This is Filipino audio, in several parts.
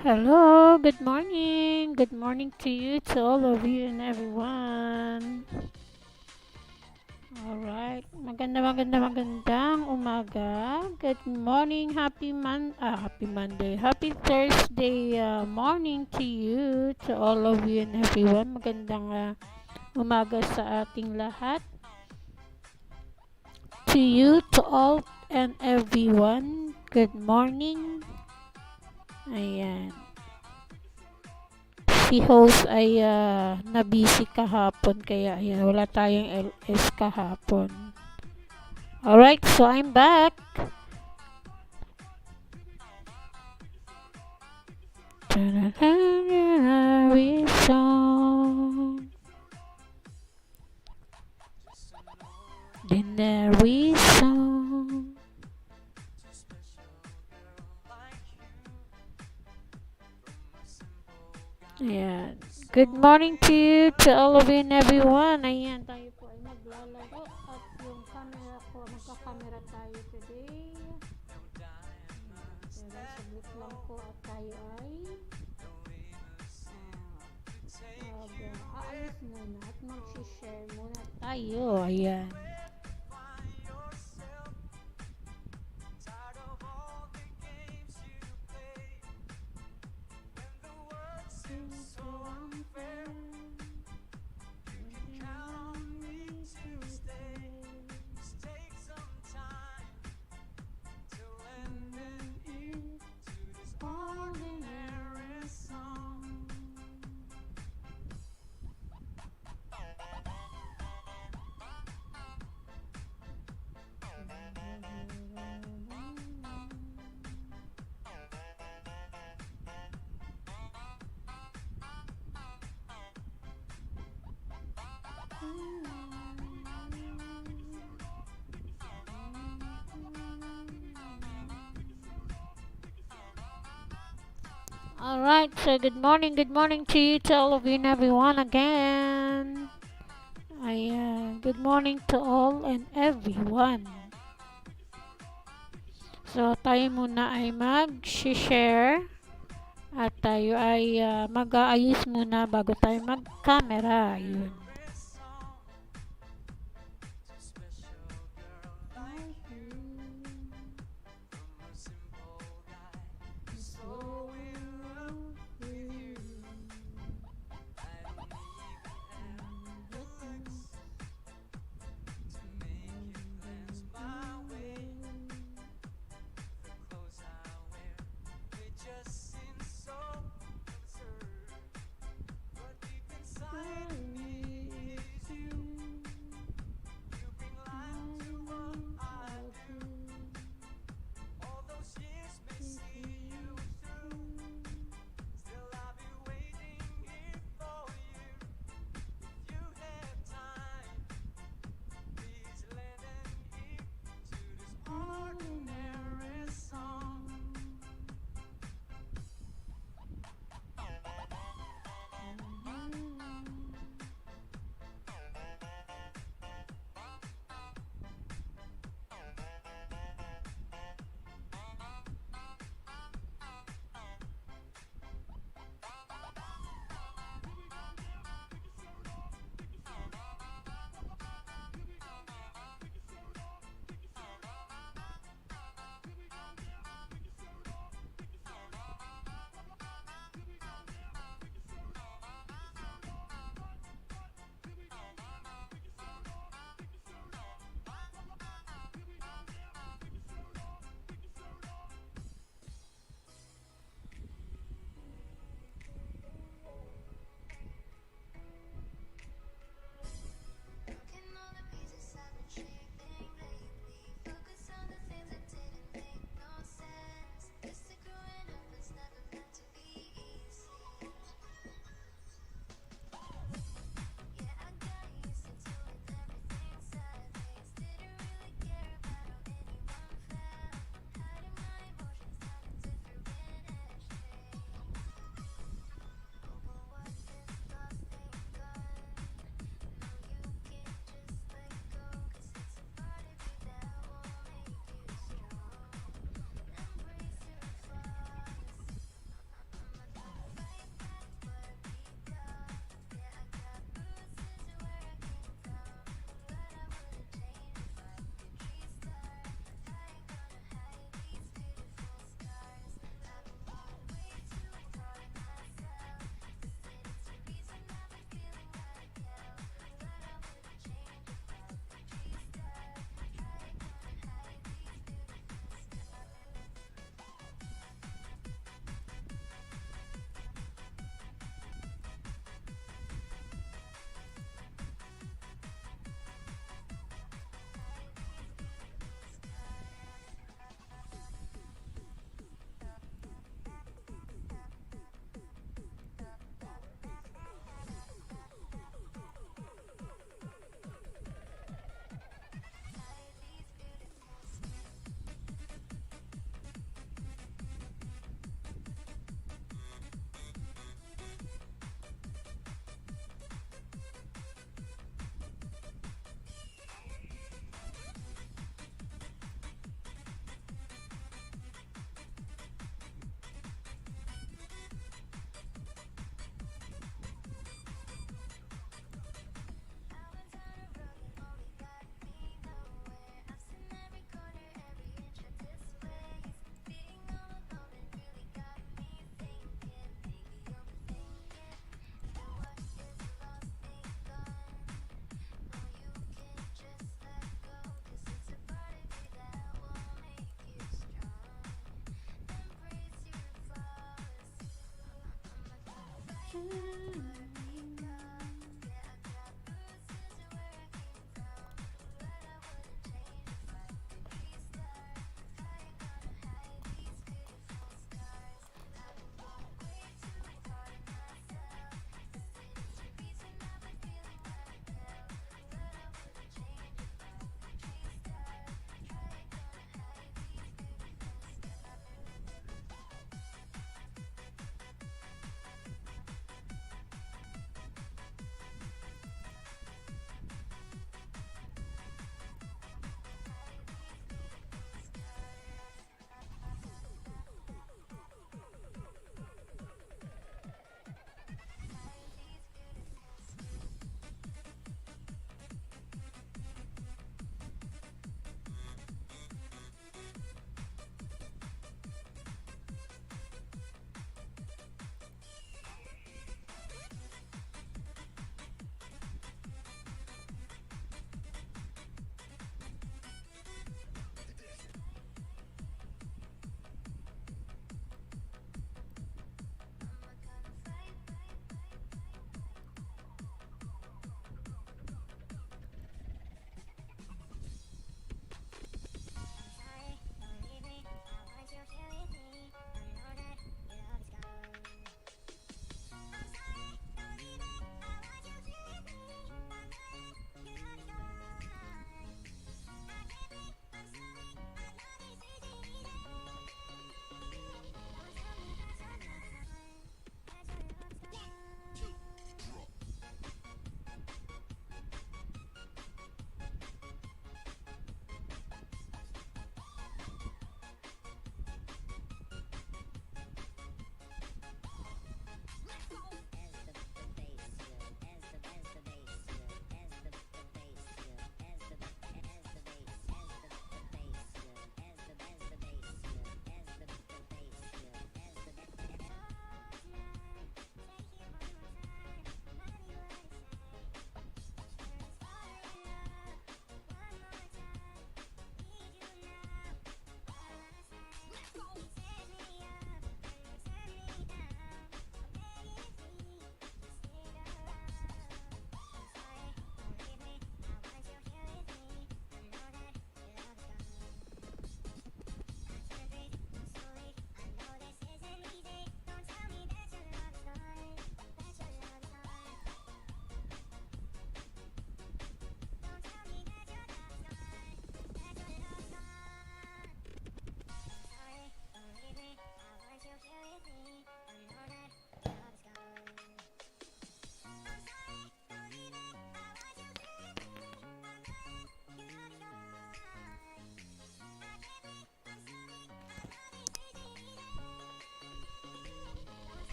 Hello, good morning. Good morning to you, to all of you and everyone. Alright, magandang umaga. Good morning, happy Monday. Happy Thursday morning to you, to all of you and everyone. Magandang umaga sa ating lahat. To you, to all and everyone. Good morning. Ayan. Si host ay na-busy kahapon kaya ayan, wala tayong LS kahapon. Alright, so I'm back. Every song, in every song. Ayan. Good morning to you, to all of you and everyone. Ayan, tayo po ay maglalaro at yung camera ko, magka-camera tayo today. Pero saglit lang po at tayo ay aayos muna at mag-share muna tayo. Ayan. Alright, so good morning to you, to all of you and everyone again. Good morning to all and everyone. So, tayo muna ay mag-share at tayo ay mag-aayos muna bago tayo mag-camera. Ayun.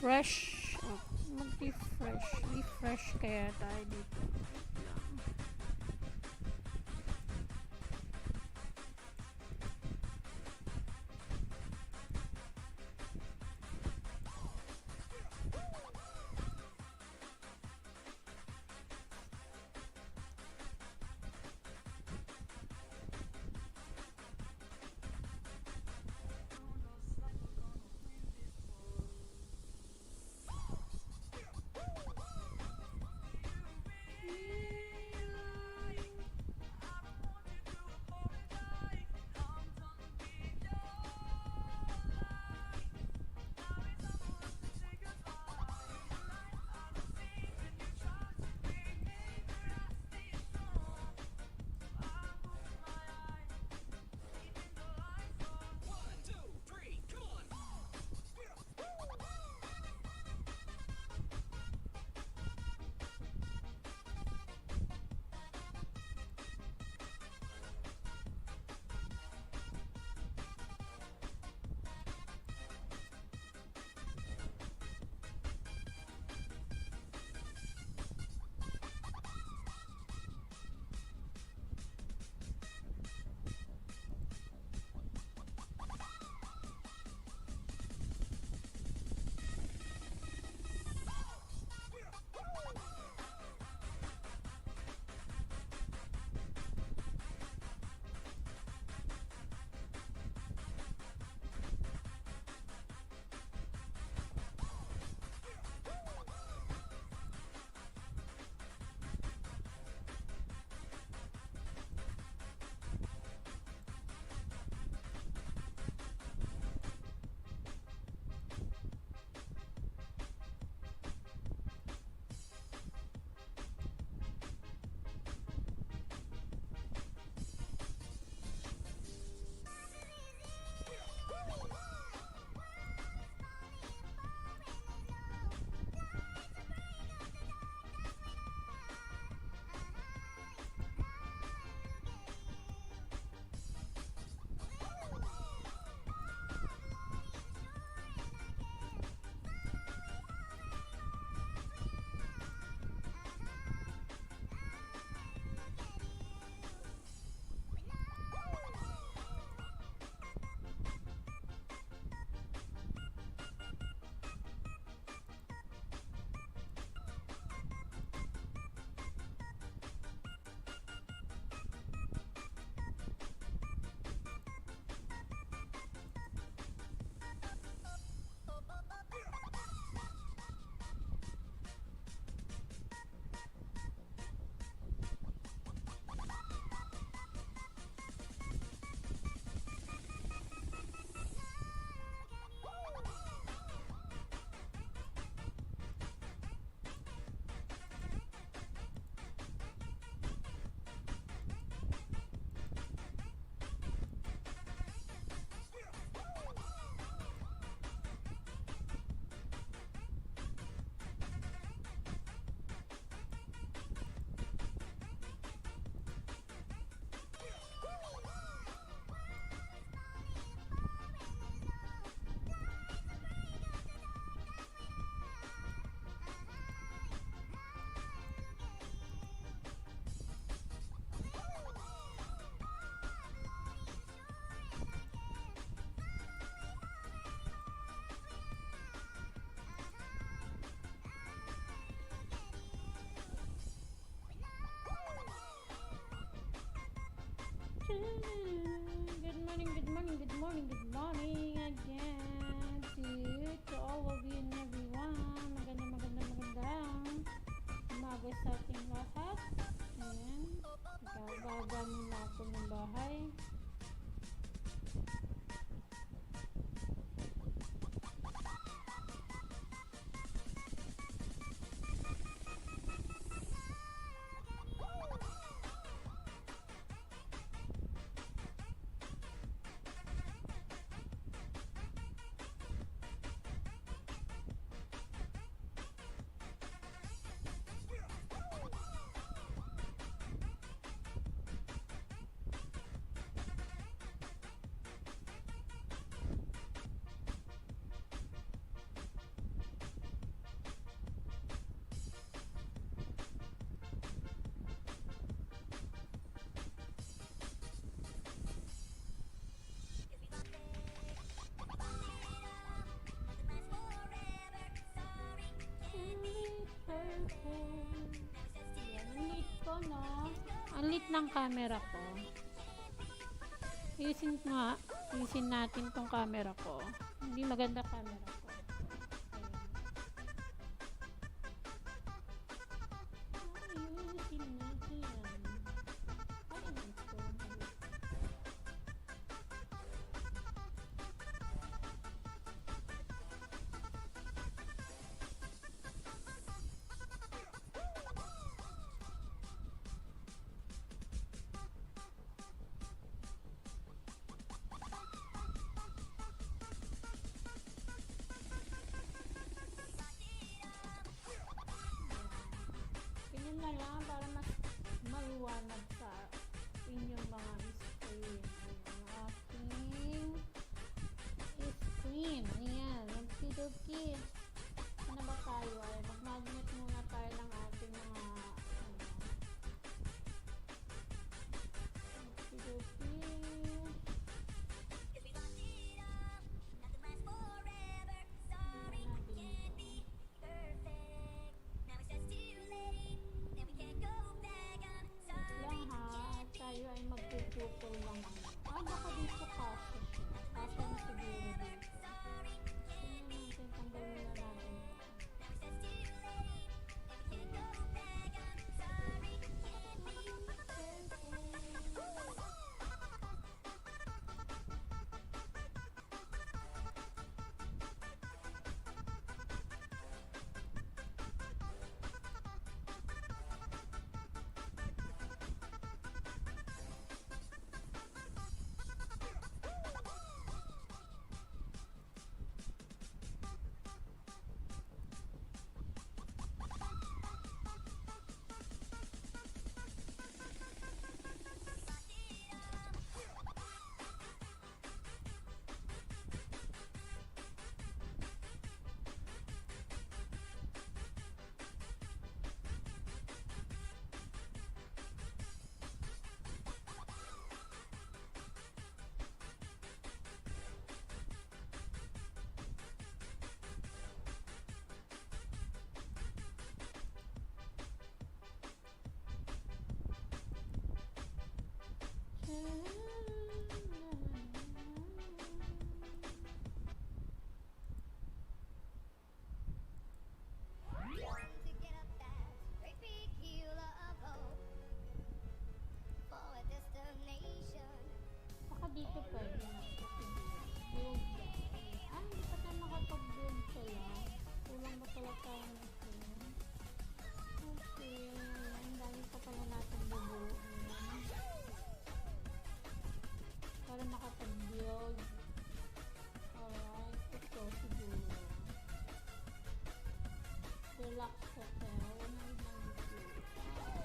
Fresh. Oh, mag-refresh. Refresh kaya tayo dito. Good morning, good morning, good morning, good morning again to all of you and everyone. Magandang umaga sa ating lahat. Ayan, nagkagaga muna ako ng bahay. Perfect. Yan, ang liit ko, no? Ang liit ng camera ko. Ayusin natin tong camera ko. Hindi maganda camera ko. Ayusin natin. Ano ito? Ganyan na lang para mas maliwanag sa inyong mga screen. Ayan, ang aking screen. Ayan, magpidoki. Ano ba tayo? Ay, mag-magnet muna tayo ng ating mga magpidoki. Lang ha, at tayo ay magpuputol lang. Baka dito kasi siya. Kasi na siguro dito. Tingnan natin, tanggalin na natin. Baka dito pwede na. Build lang. Ah, hindi pa tayo makapag-build pala. Kulang ba pala tayo na screen? Okay, ayan. Dami pa pala natin bubuuin. Para makapag-build. Alright, ito siguro. Deluxe hotel. 192.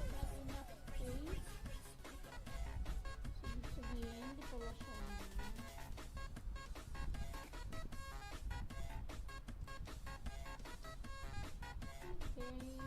Not enough space. Sabihin, hindi pala siya. Okay.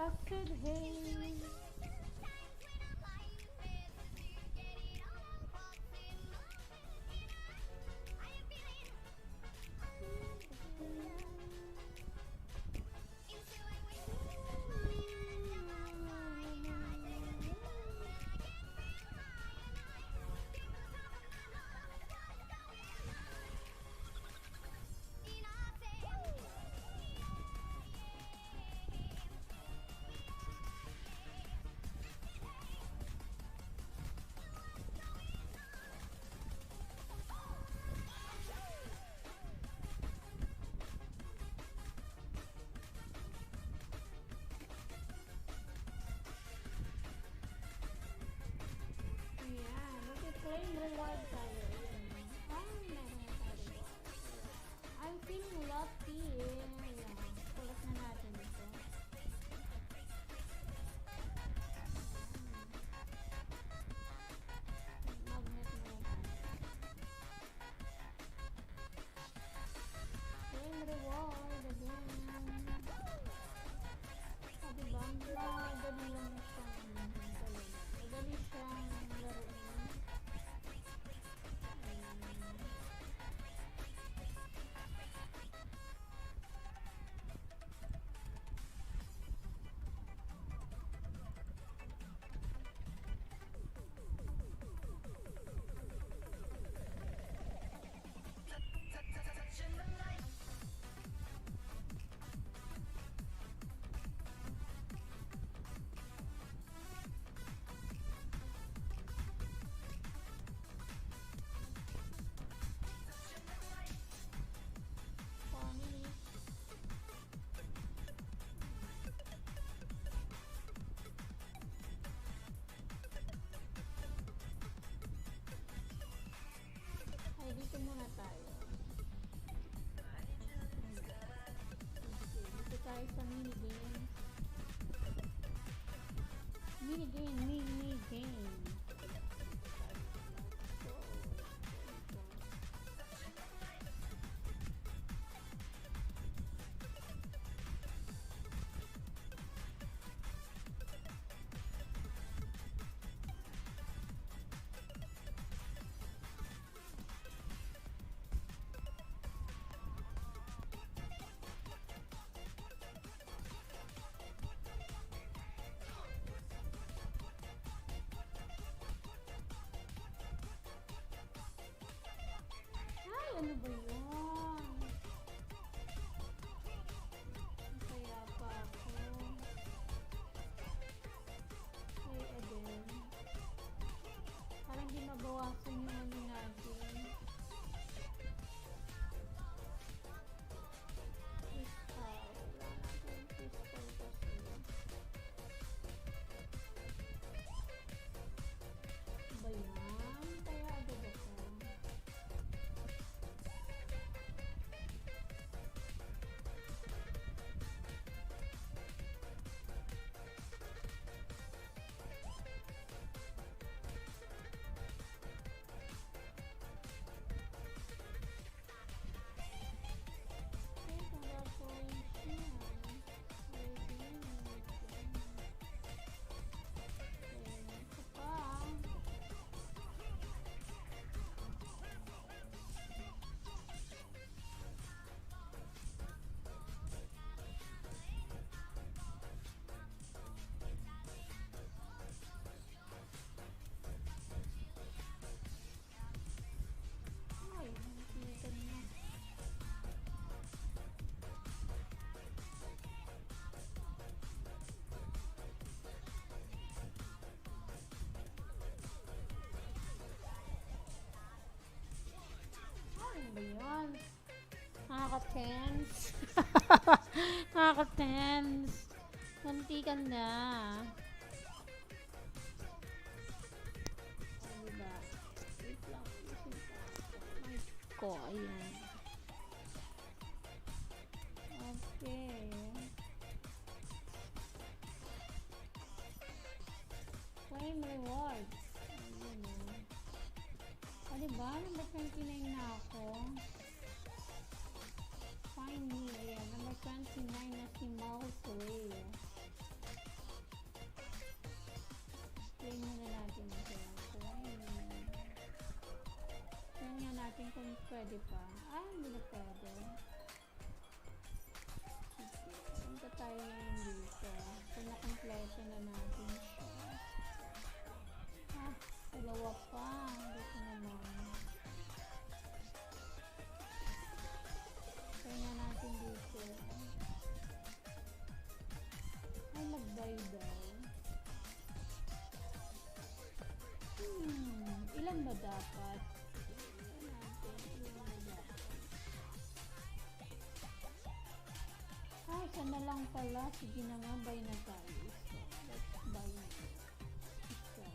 Acid haze. ano ba yun? Kaya pa ako. Ay, Adel. Parang di mabawasan yung ano natin. Crystal. Wala natin crystal kasi. Ba yan? Kaya agad ako. Ay, congratulations. Ito pa. Ay, nakikita na. Ano ba yun? Nakaka-tense. Nakaka-tense. Munti ka na. O, diba? Wait lang. Mic ko. Ayan. Okay. Claim rewards. Ayun o. O, diba? Number 29 na ako. Find me. Ayan. Number 29 na si Malfoy. Claim muna natin ito. Claim nga natin kung pwede pa. Ah, hindi na pwede. Sige. Punta tayo ngayon dito. Kung nakompleto na natin siya. Ah, dalawa pa. Dito naman. Kaya nga natin dito. Ay, mag-buy daw. Ilan ba dapat? Ilan natin? Ilan ba dapat? Ah, isa na lang pala. Sige na nga, buy na tayo. So, let's buy na. Isa.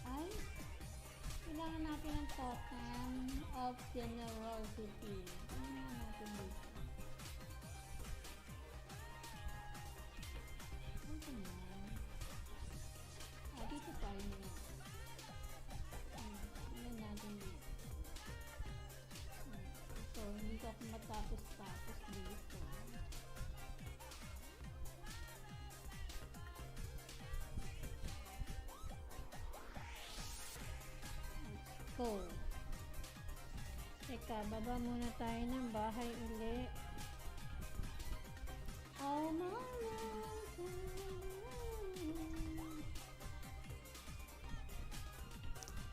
Ay, kailangan natin ang token of generosity. Kailangan natin dito. Ito na. Ah, dito tayo na. Ayan natin dito. Ito, hindi ko ako matapos-tapos dito. Let's go. Teka, baba muna tayo ng bahay uli. Oh my God.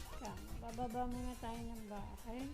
Teka, bababa muna tayo ng bahay.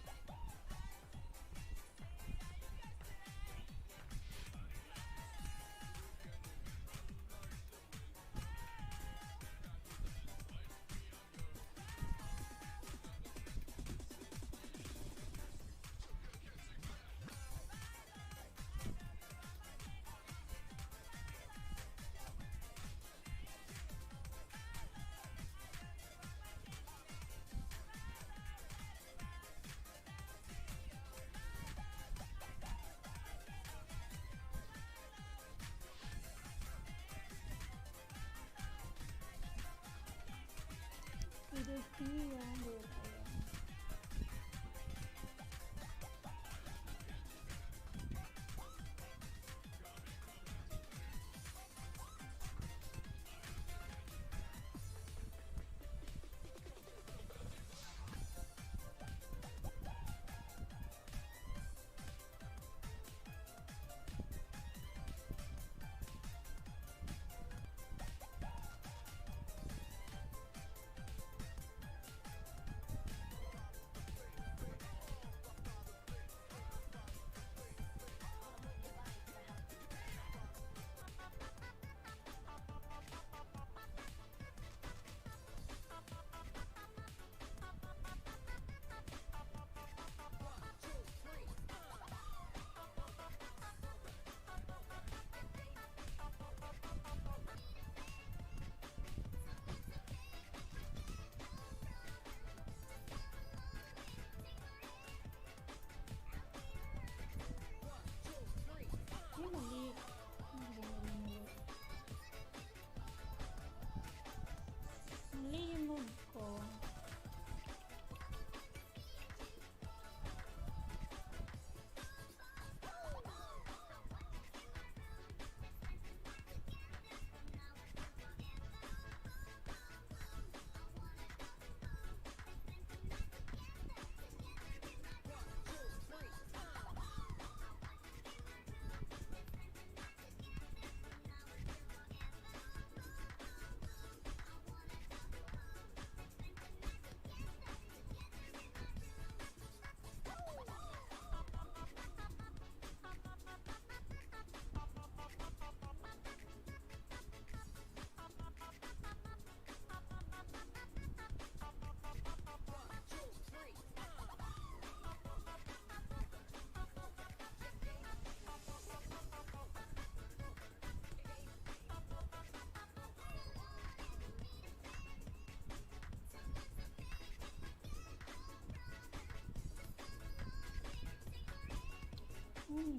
Boom,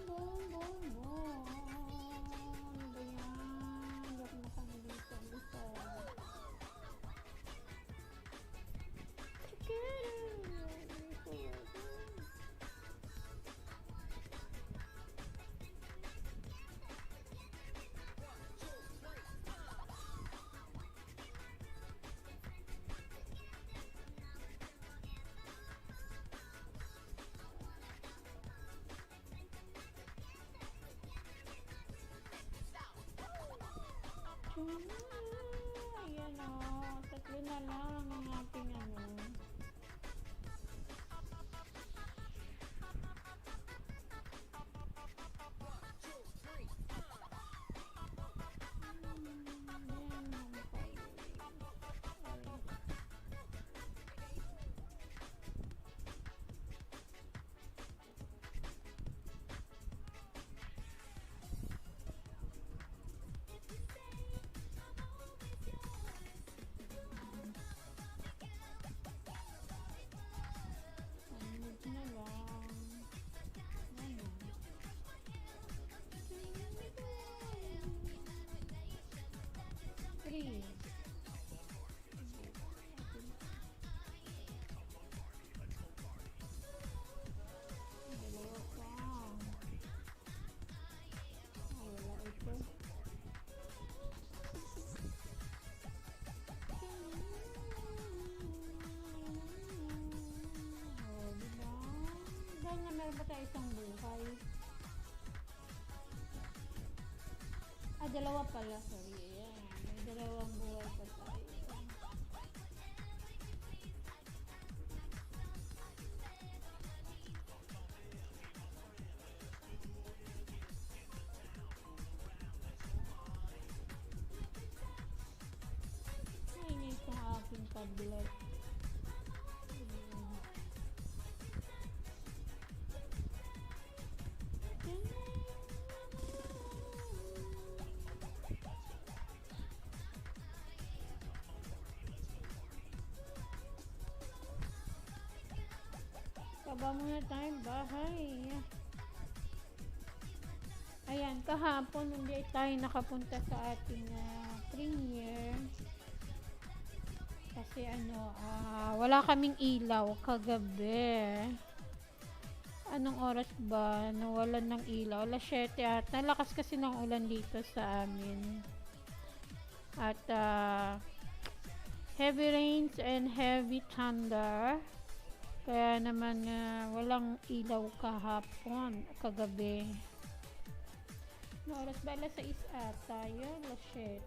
boom, boom, boom. Ano ba yan? Hindi ako makabilis-bisa. Ayan o, tatlo na lang ang ating ano. Three. Dalawa pa. Wala ito. Diba? Dahil na meron pa tayo isang buhay. Dalawa pala. Sorry. Ayan. May dalawang buhay pa tayo. Nainis ang aking tablet. Baba muna tayong bahay. Ayan, kahapon hindi tayo nakapunta sa ating premiere. Kasi wala kaming ilaw kagabi. Anong oras ba? Nawalan ng ilaw. Alas 7 at nalakas kasi ng ulan dito sa amin. At heavy rains and heavy thunder. Kaya naman walang ilaw kahapon, kagabi. No oras ba? Alas 6 ata yun, alas 7.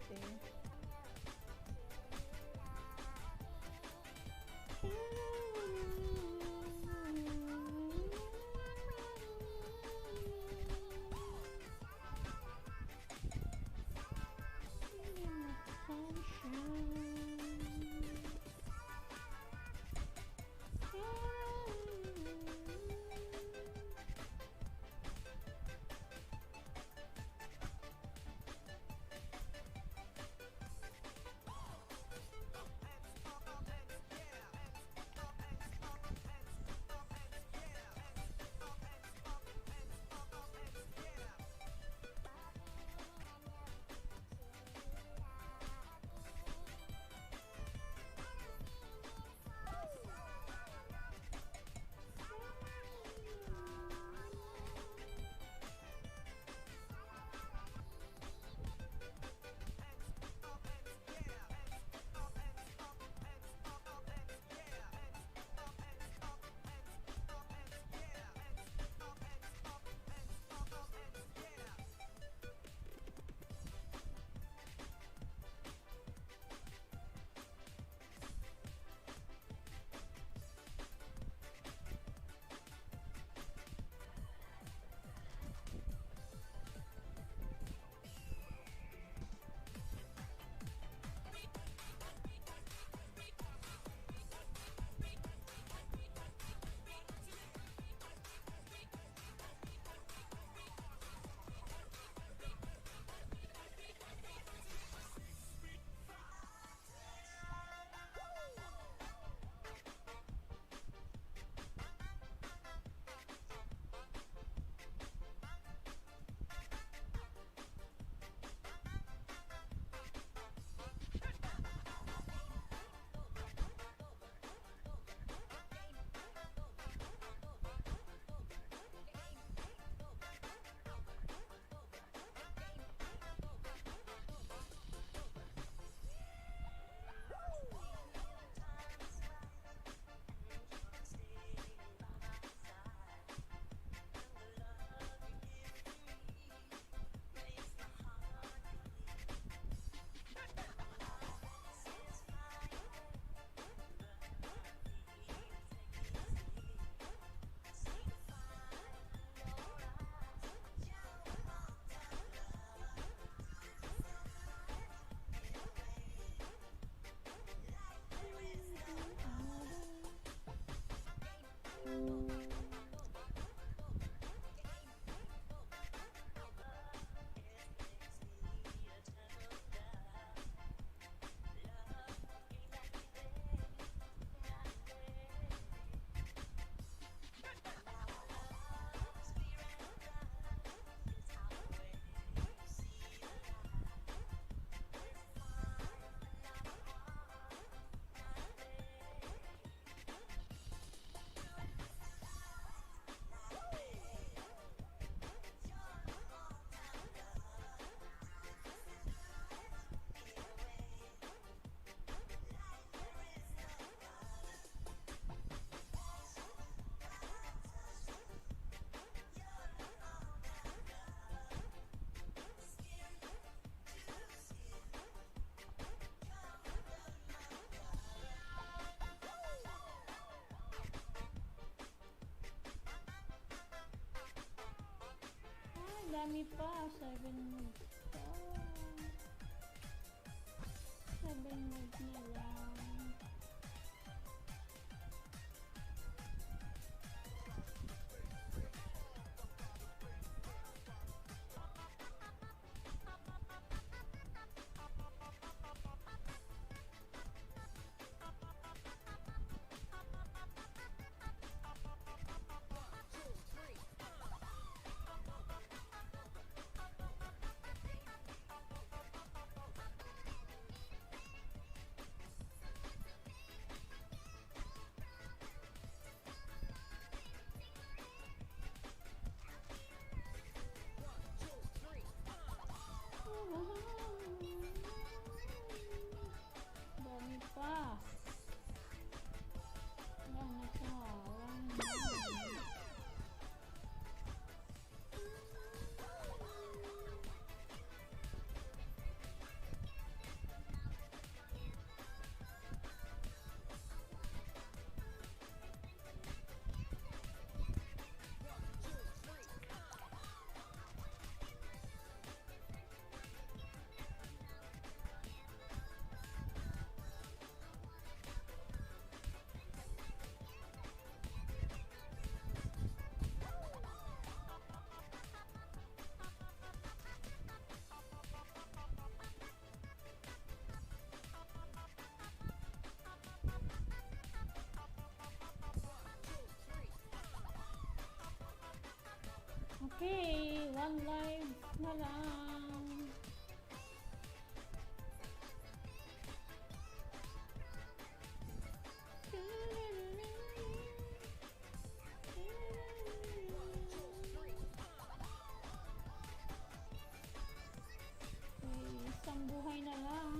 Marami pa. 7 minutes pa. 7 minutes na lang. Dami pa. Dami pa. Okay, 1 live na lang. Okay, isang buhay na lang.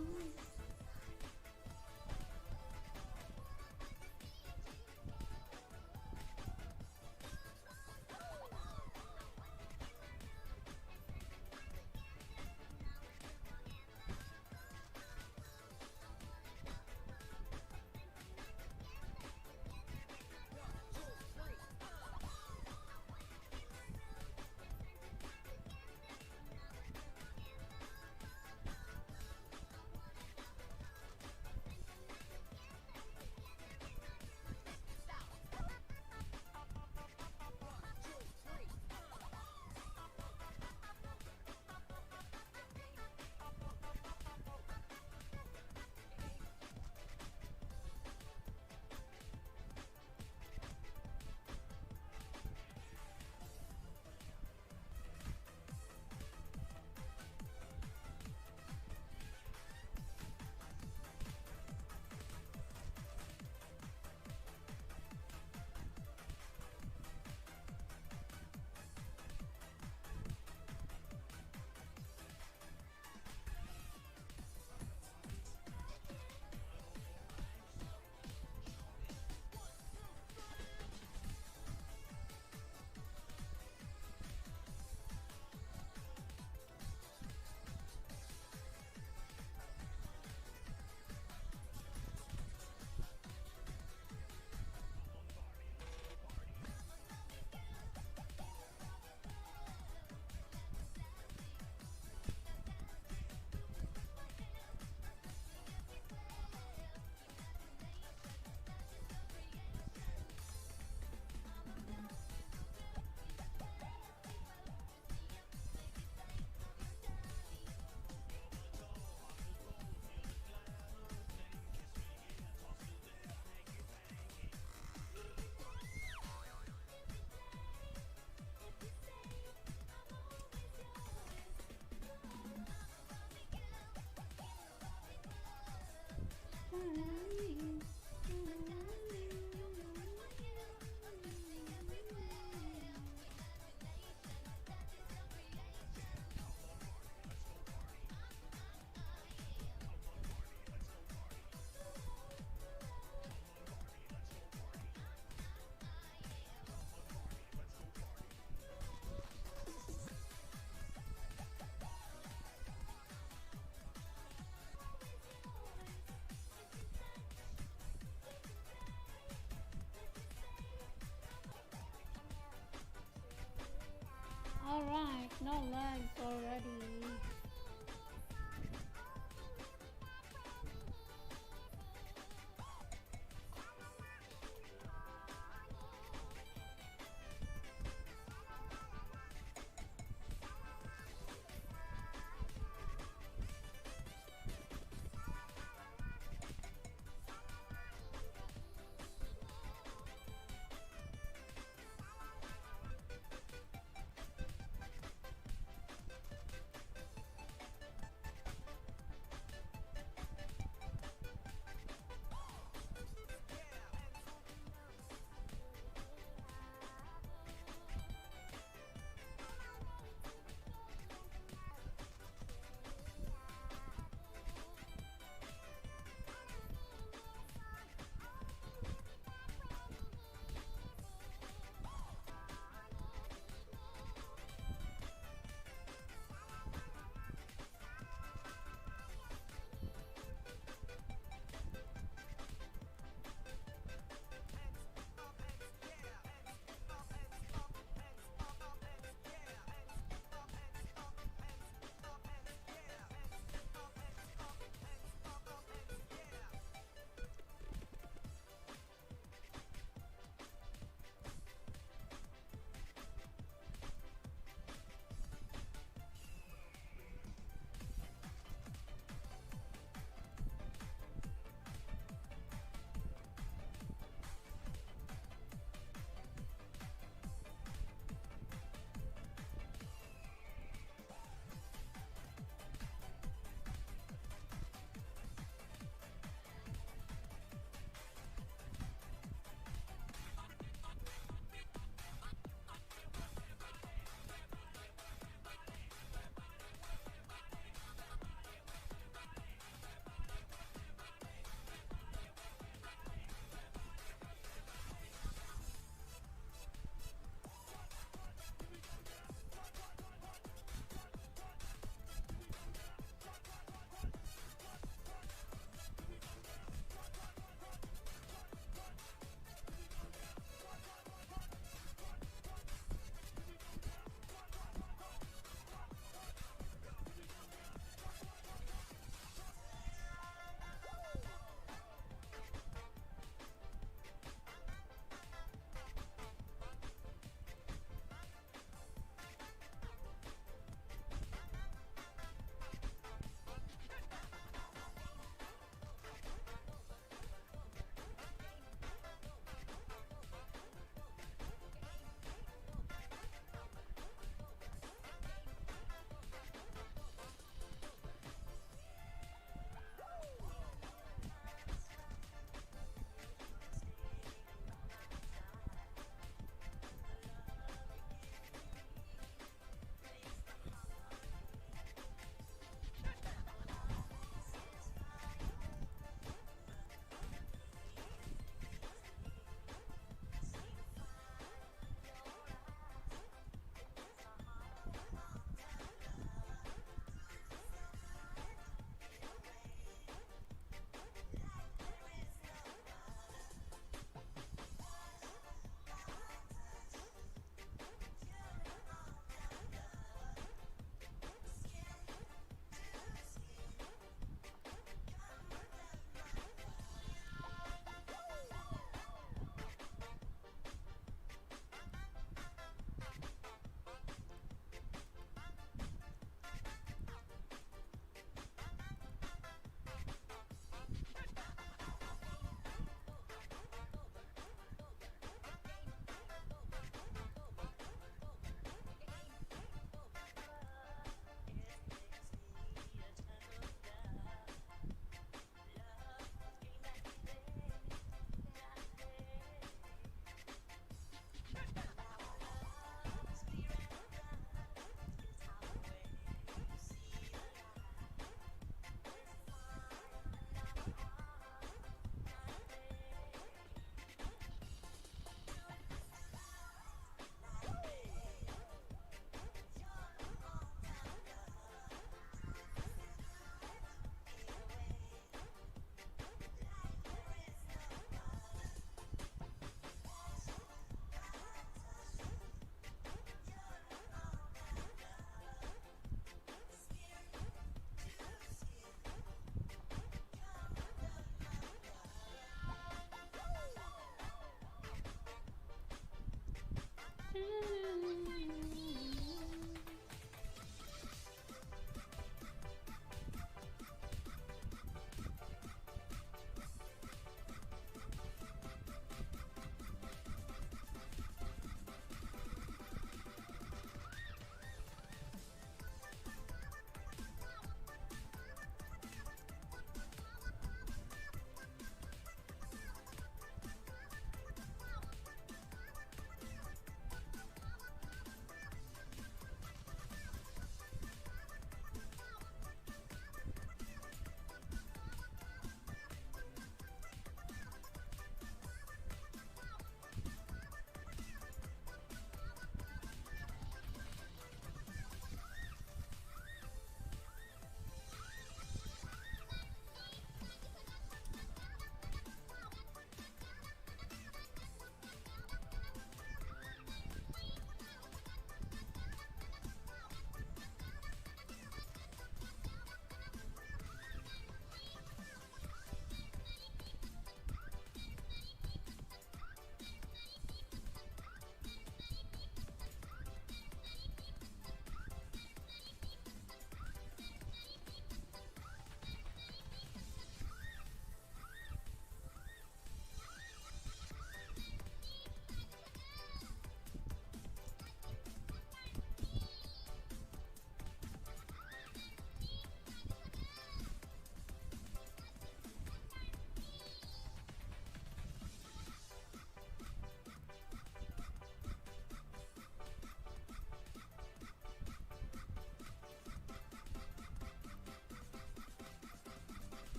Alright, no lags already.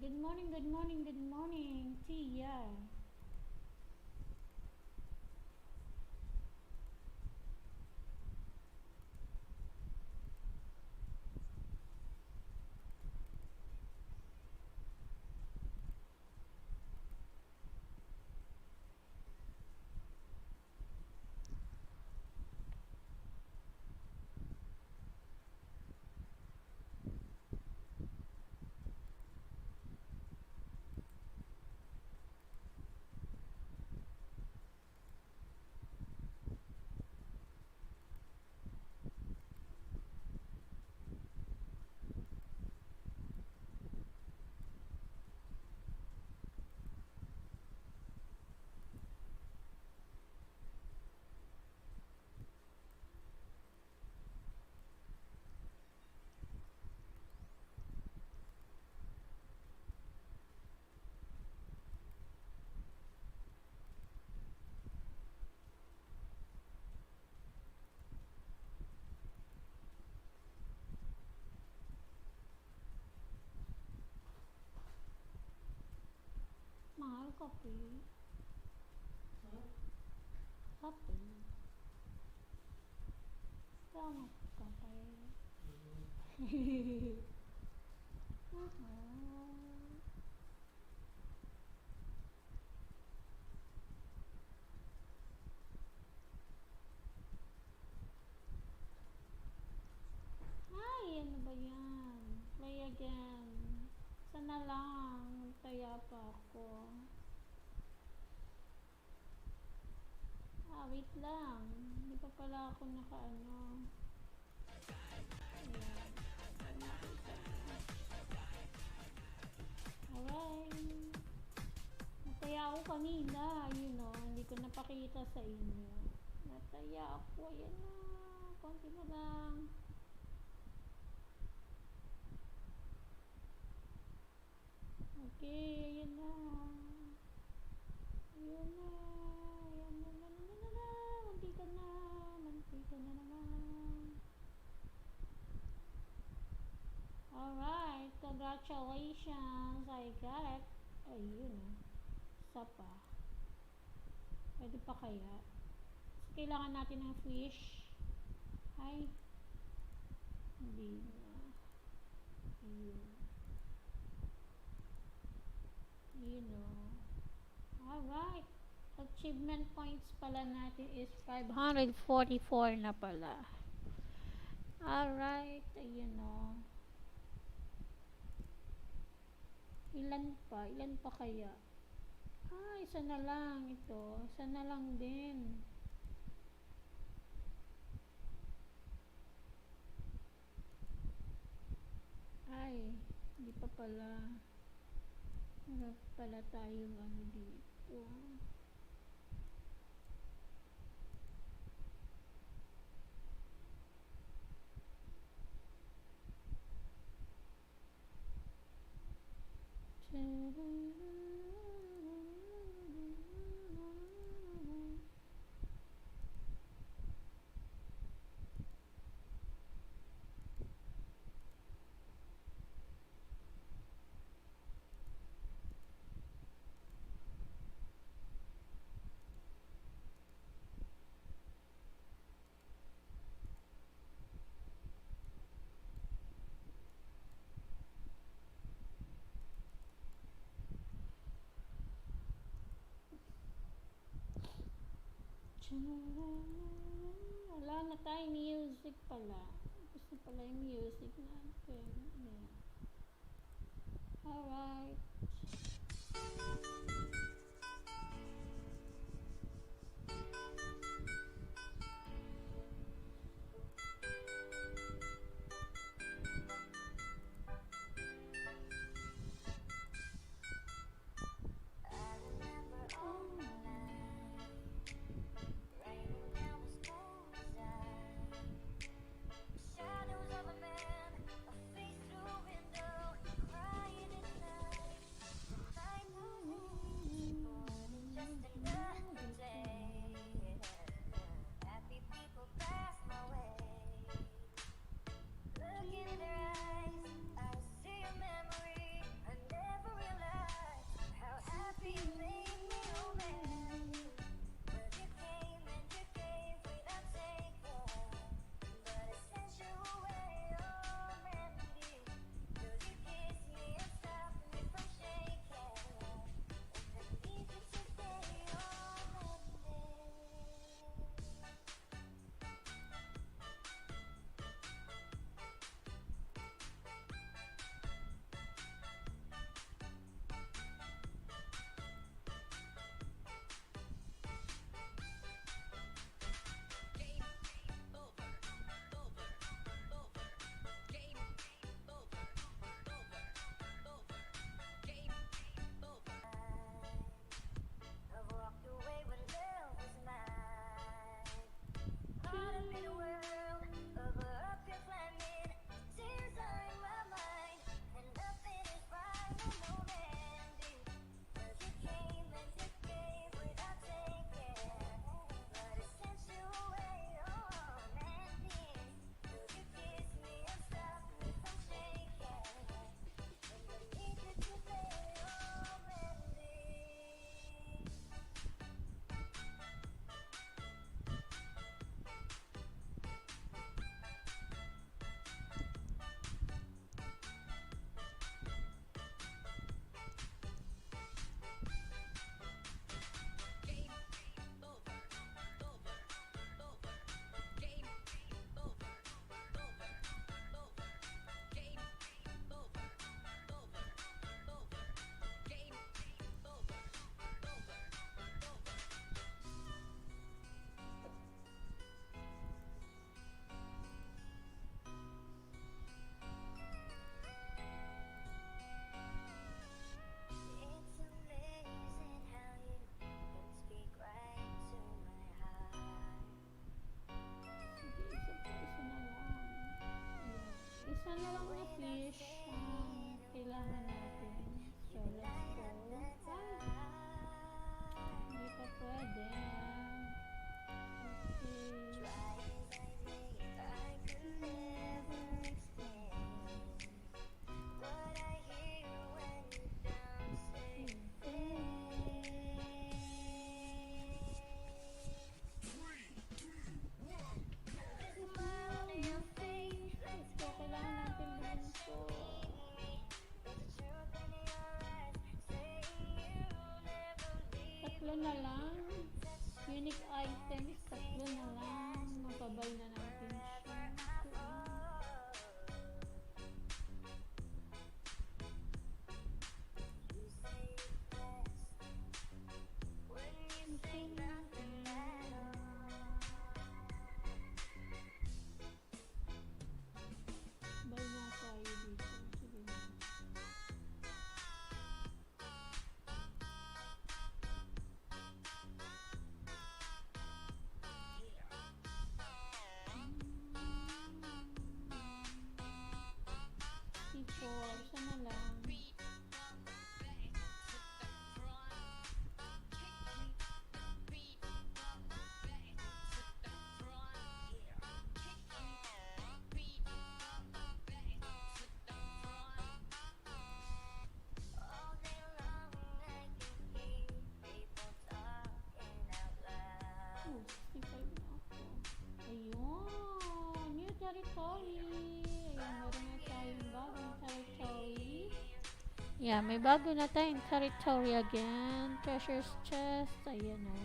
Good morning, good morning, good morning, Tia. Mahal kape. Kape. Tama kape. Mahal. Ay, ano ba yan? Play again. Sana lang. Taya pa ako. Wait lang. Hindi pa pala ako nakaano. Ayan. Alright. Nataya ako kanina. Hindi ko napakita sa inyo. Nataya ako. Ayan na. Konti na lang. Okay, ayan na. Ayan na. Ayan na. Mantika na. Mantika na naman. Alright, congratulations. I got it. Ayun. Isa pa. Pwede pa kaya? So, kailangan natin ng fish. Ay. Hindi na. Ayun. Alright. Achievement points pala natin is 544 na pala. Alright. Ayun o. Ilan pa? Ilan pa kaya? Isa na lang ito. Isa na lang din. Ay, hindi pa pala. Harap pala tayong ano dito. Wala na tayo music pala. Gusto pala yung music natin. Ayan. Alright. na lang. Unique items, tatlo na lang. Mapabay na natin siya. Bay na tayo dito. Sige na. C4, sana lang. Oh, 65 na ako. Ayun! New territory! Ayun, meron na tayong bagong territory. Yeah, may bago na tayong territory again. Treasure's chest. Ayan o.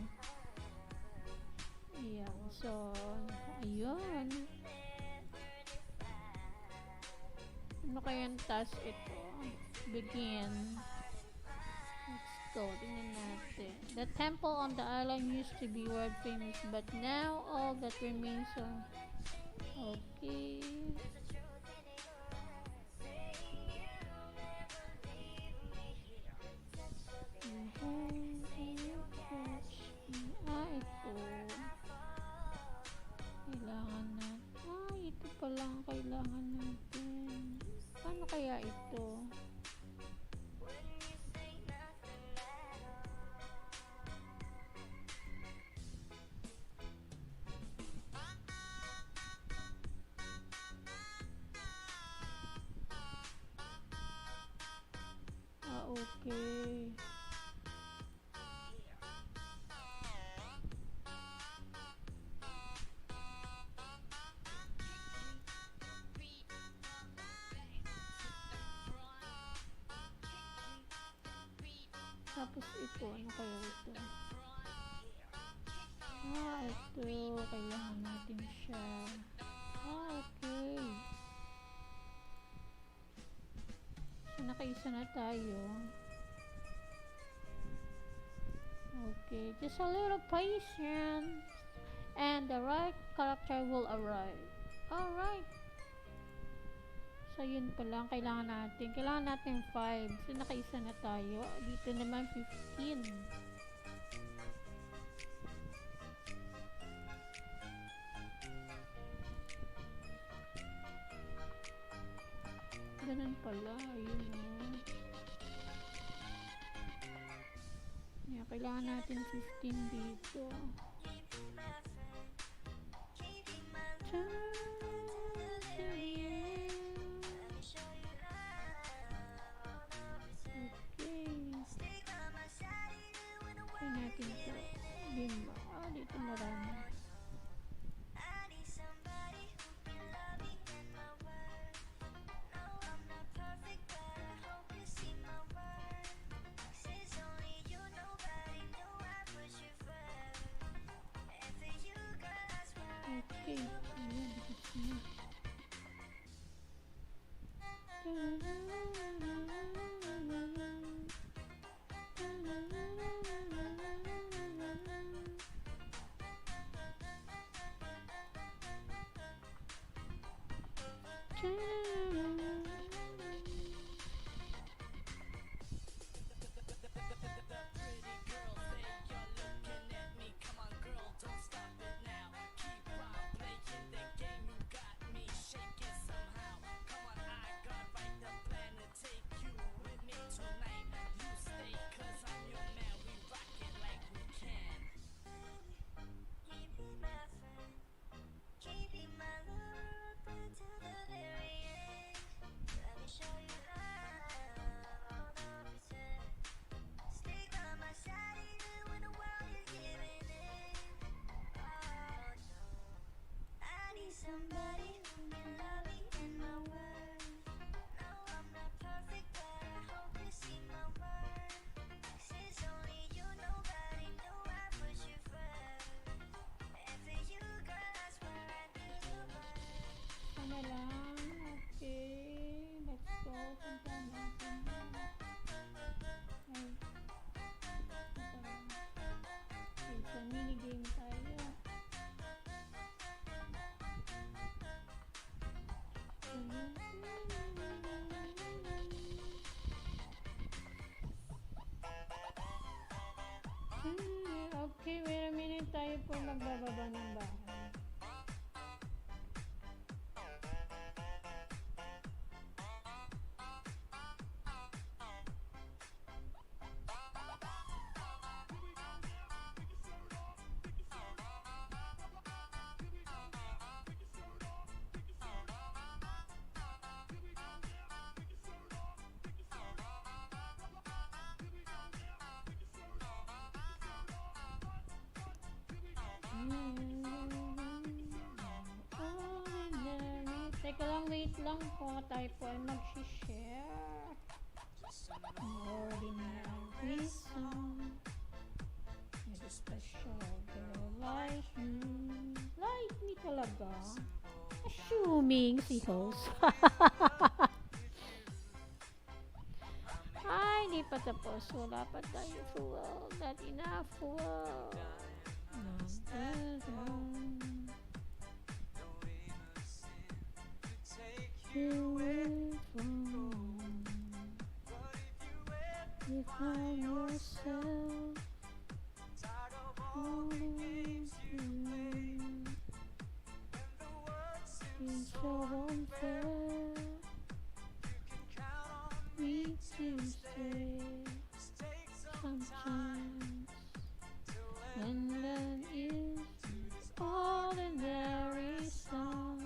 Ayan. So, ayun. Ano kayang task ito? Begin. Let's go. Tingnan natin. The temple on the island used to be world famous, but now all that remains are... Okay. Ito. Kailangan natin. Ito pa lang kailangan natin. Paano kaya ito? Okay. Tapos ito, ano kaya ito? Ito, kailangan natin siya. Okay. So, nakaisa na tayo. Okay, just a little patience and the right character will arrive. Alright. So, yun pa lang. Kailangan natin. Kailangan natin 5. So, nakaisa na tayo. Dito naman 15. Ganun pala. Ayun o. Yeah, kailangan natin 15 dito. Bimba. Dito marami. Okay. Ayan, dito na. Okay, wait a minute. Tayo po magbababa ng bahay. Ordinary. Teka lang, wait lang po. Tayo po ay mag-share. Ordinary song. With a special girl like you. Like me talaga. Assuming si host. Ay, hindi pa tapos. Wala pa tayo full. Not enough full. You find yourself holding you. It's so unfair. Me to stay sometimes when love is ordinary song.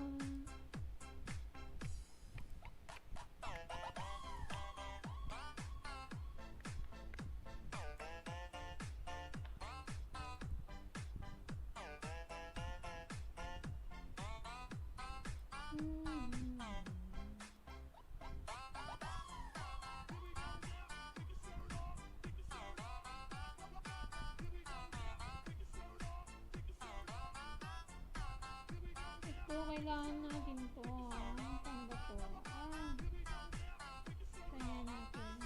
Ito, kailangan natin to. Saan ba to? Kanya natin.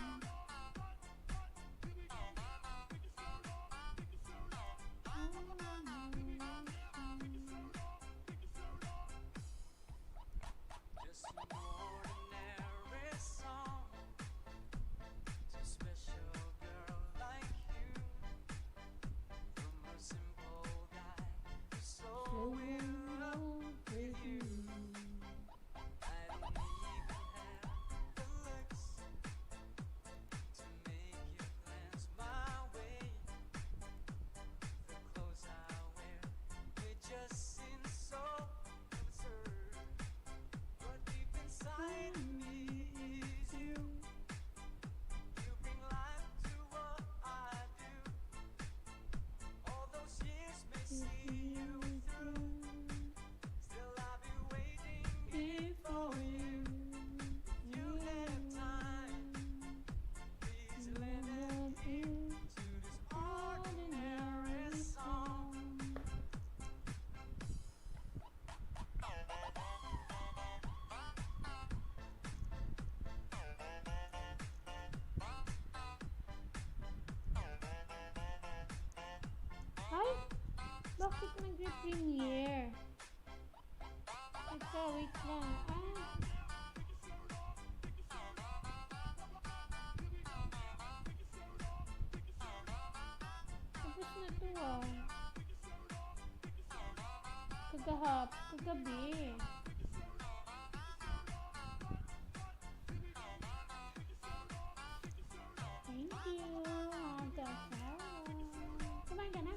Ay! Bakit nag-premiere? Ito, wait lang. Tapos na to Kagabi. Thank you. Kumain ka na?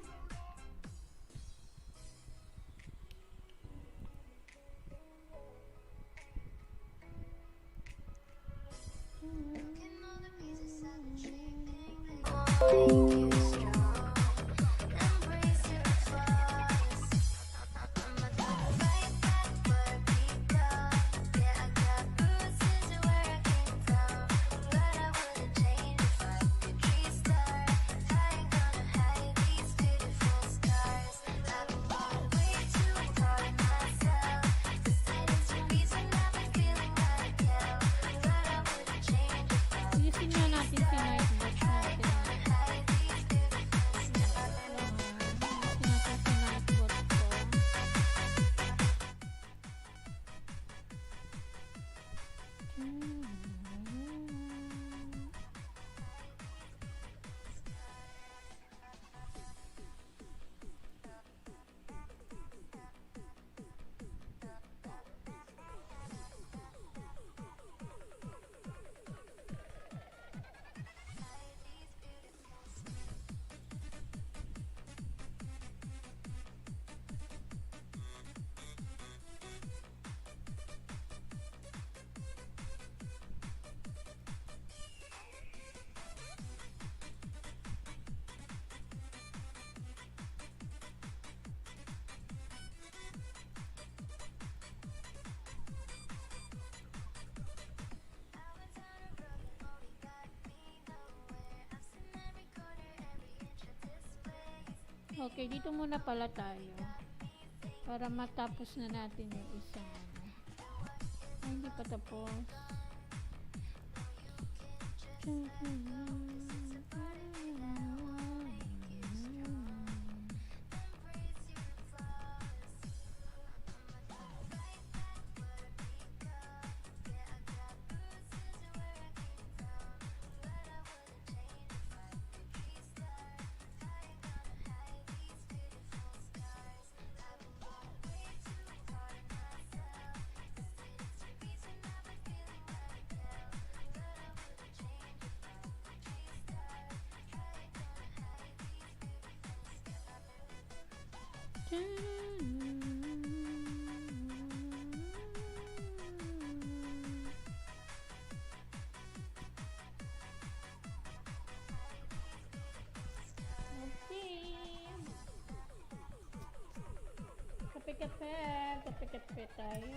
Okay, dito muna pala tayo. Para matapos na natin yung isang ano. Ay, hindi pa tapos. Kape-kape, kape-kape tayo.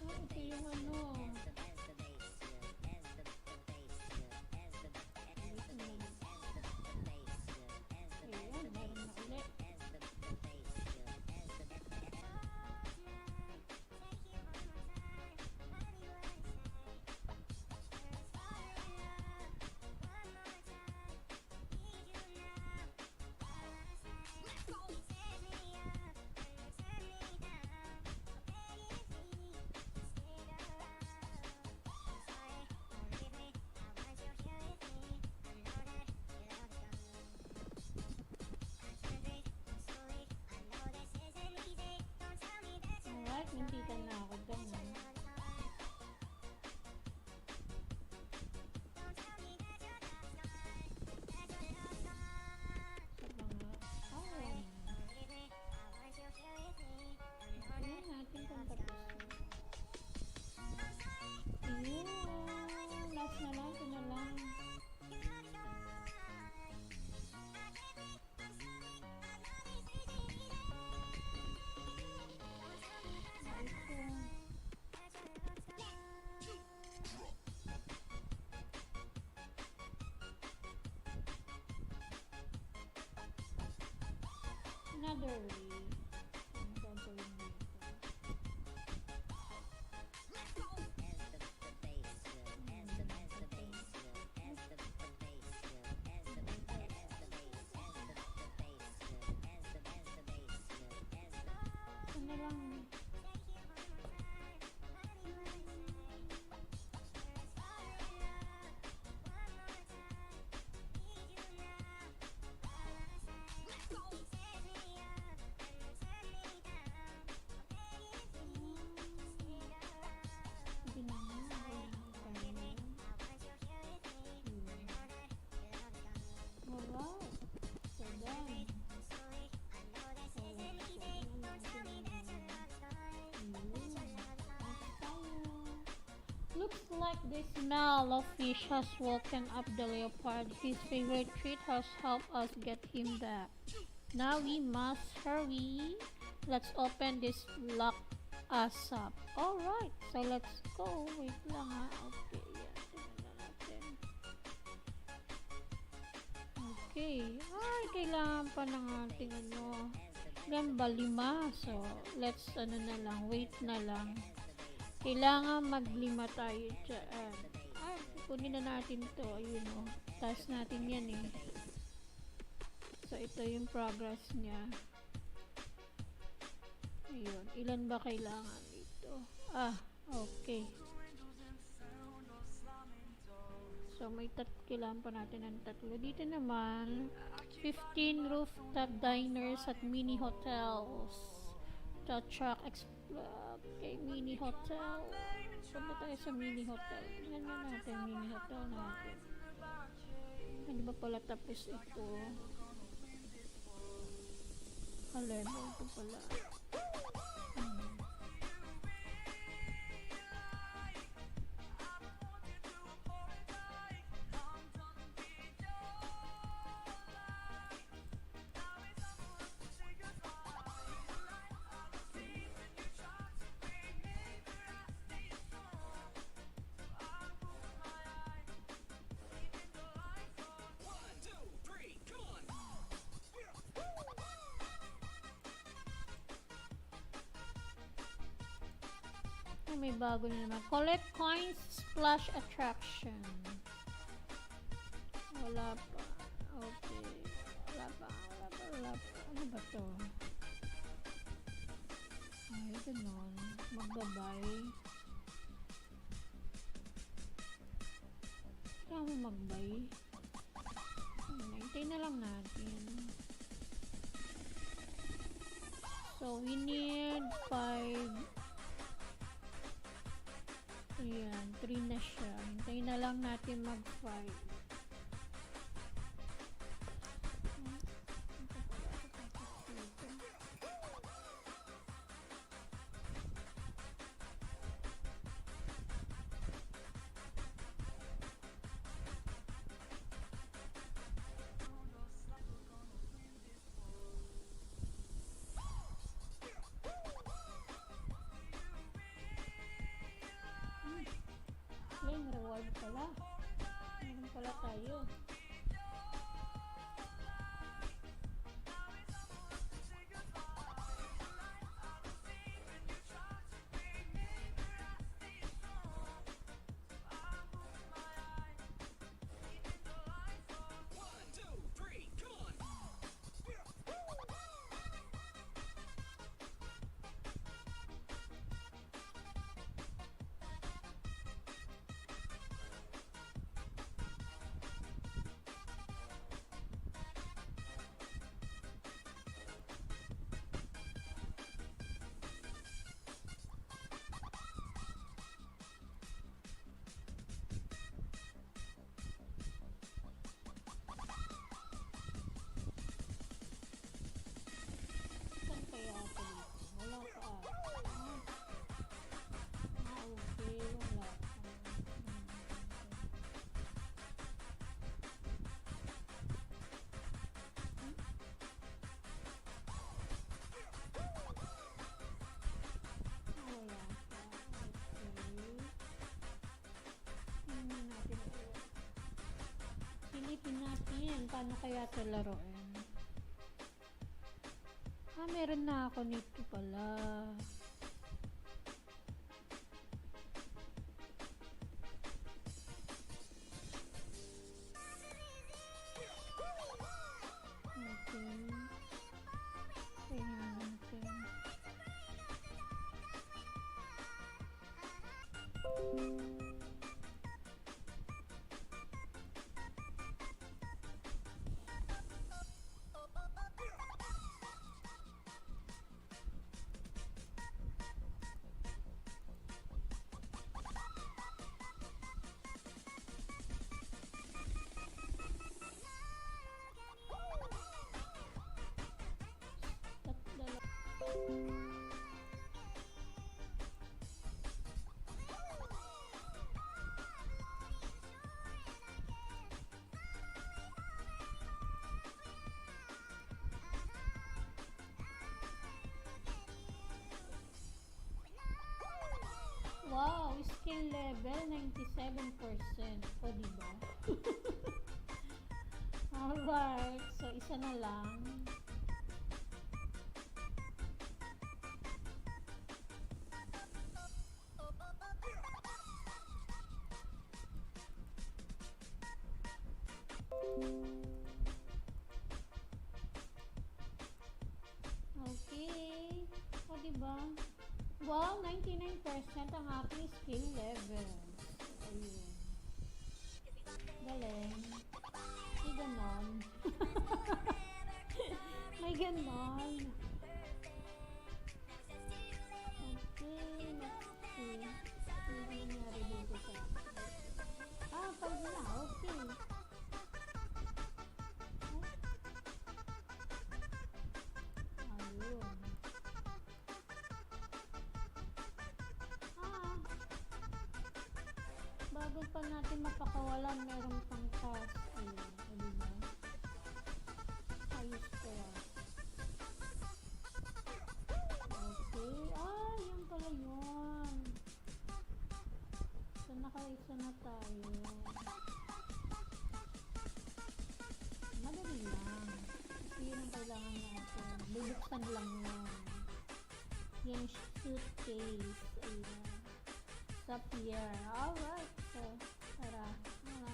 Ito yung ano. Ayan, meron na ulit. Alright, mintitan na ako dyan. Sa mga awan. Ayan natin kung tapos na. Ayun. Last na lang, ito na lang. Another way. Ang gagawin dito. Ito na lang. Alright. So done. Looks like the smell of fish has woken up the leopard. His favorite treat has helped us get him back. Now we must hurry. Let's open this lock us up. Alright, so let's go. Wait lang ha. Okay, yan. Tingnan na natin. Okay, Ay, kailangan pa ng ating ano. Yan ba, 5? So, let's ano na lang, wait na lang. Kailangan mag-5 tayo dyan. Ay, kunin na natin to. Ayun o. Taas natin yan eh. So, ito yung progress niya. Ayun. Ilan ba kailangan dito? Ah, okay. So, may kailangan pa natin ng 3. Dito naman, 15 rooftop diners at mini hotels. Truck explore. Okay, mini hotel. Punta tayo sa mini hotel. Tingnan na natin mini hotel natin. Hindi ba pala tapos ito? Level ito pala. May bago na naman. Collect coins, splash attraction. Wala pa. Okay. Wala pa. Ano ba to? Ay, ganun. Magbabay. Kaya mo magbay. Hintay na lang natin. So, we need 5. Ayan, 3 na siya. Hintayin na lang natin mag-5. Claim reward pala. Meron pala tayo. Saan kaya ito dito? Wala pa okay. Wala. Wala pa. Okay. Tingnan natin ito. Silipin natin. Paano kaya ito laruin? Meron na ako nito pala. Okay. Tingnan natin. Wow, skill level 97%. O, diba? Alright. So, Isa na lang. Okay. O, diba? Wow, 99% ang aking skill level. Ayun. Galing. May ganon. May ganon. Okay, let's see. Ano nangyari dito sa pag na. Okay. Ayun. Bago pa natin mapakawalan, meron pang task. Ayun. O, diba? Ayos ko yan. Okay. Yun pala yun. So, nakaisa na tayo. Madali lang. Kasi yun ang kailangan natin. Bubuksan lang yun. Yung suitcase. Ayan. Sa pier. Alright. So, tara.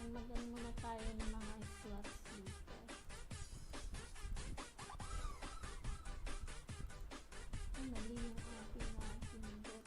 Mag-ano muna tayo ng mga slots dito. Mali yung ating bot.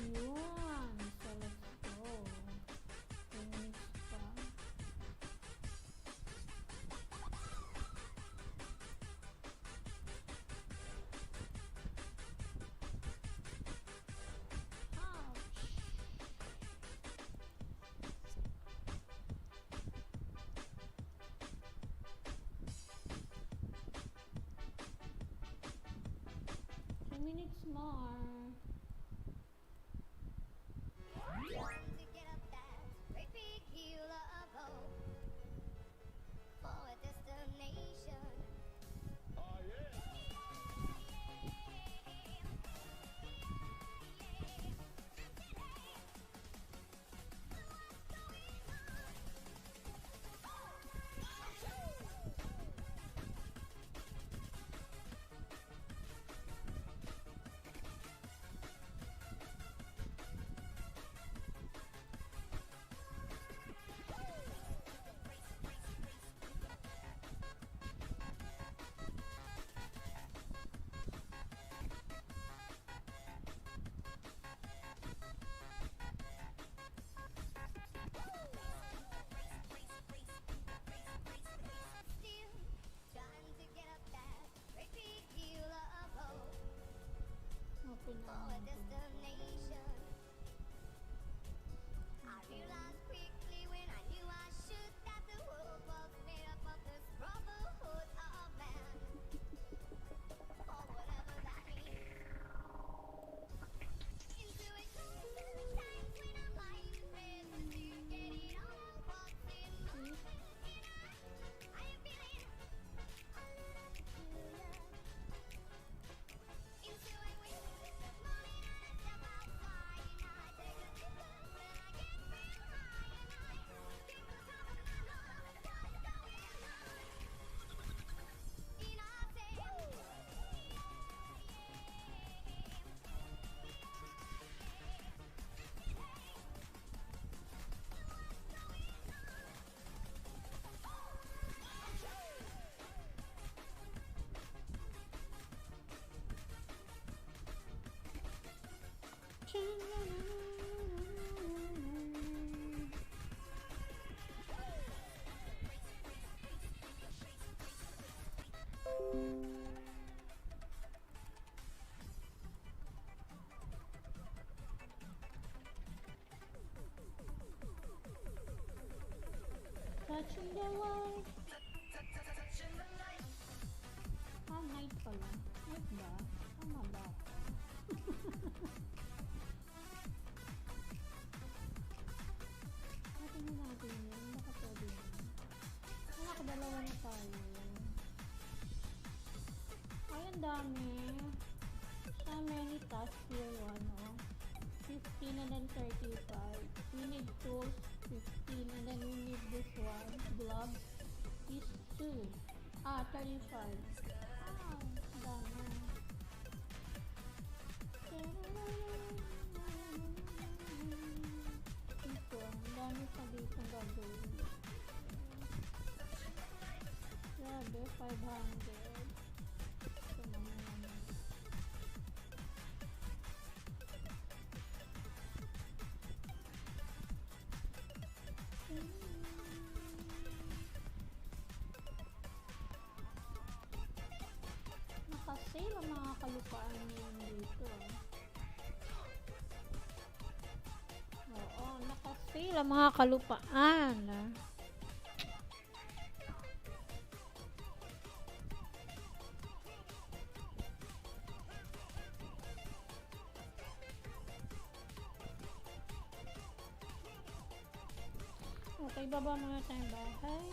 Yun. So, let's go. 10 minutes pa. Ouch. Two minutes more. To get up that great big hill of hope for a destination. Oh yeah. Touching the light. Ah, night pala. Night ba? Tama ba? Tingnan natin yun. Baka pwede yun. Nakadalawa na tayo. Ay, ang dami. So many tasks here, ano. 15 and then 35. We need tools, 15, and then we need this one, gloves, is 2. 35. Ah, dami. Ito, ang dami pa dito gagawin. Grabe, 500. Ito naman. Nakasale ang mga kalupaan ngayon dito. Oo, nakasale ang mga kalupaan. Okay, baba muna tayong bahay.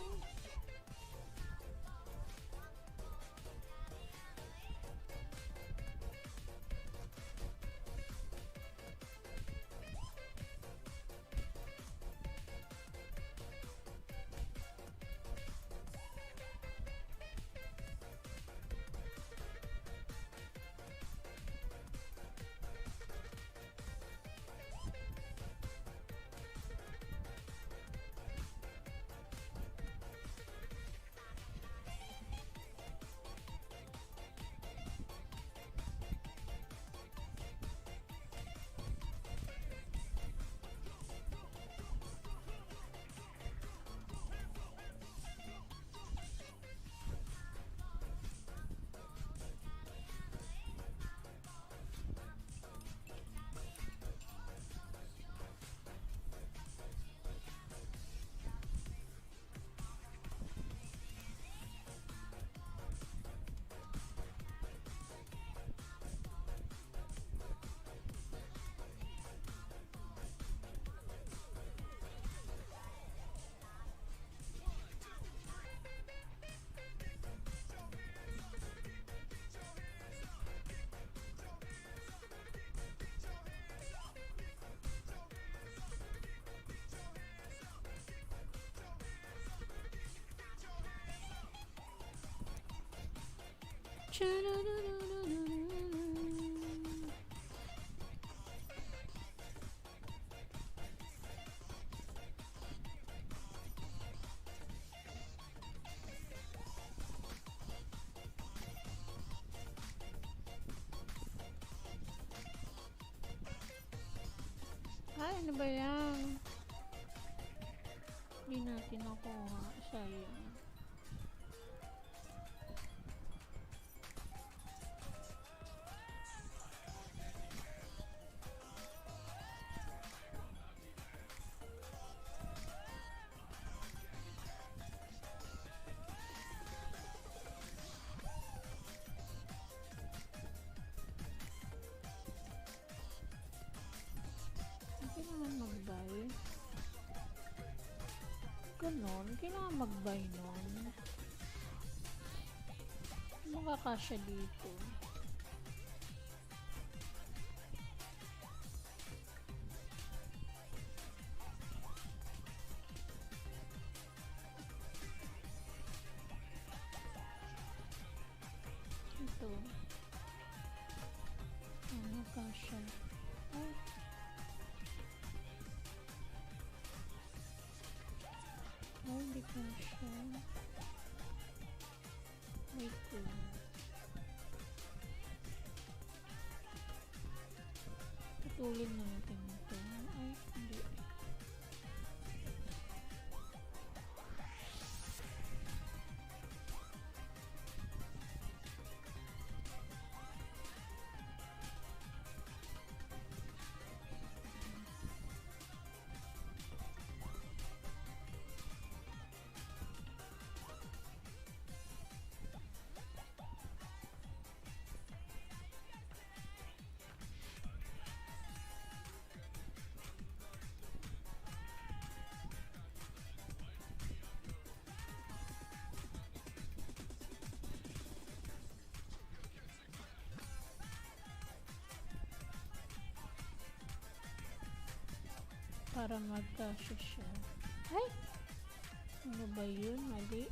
Ay, ano ba yan? Hindi natin nakuha. Sayang. Kailangan mag-buy. Ganon. Kailangan mag-buy nun. Makakasya dito. Ito. Makakasya. Ay. Ay, hindi ko siya. Wait lang. Putulin natin ito. Ay, hindi. para magkasya siya. Ay! Ano ba yun? Mali.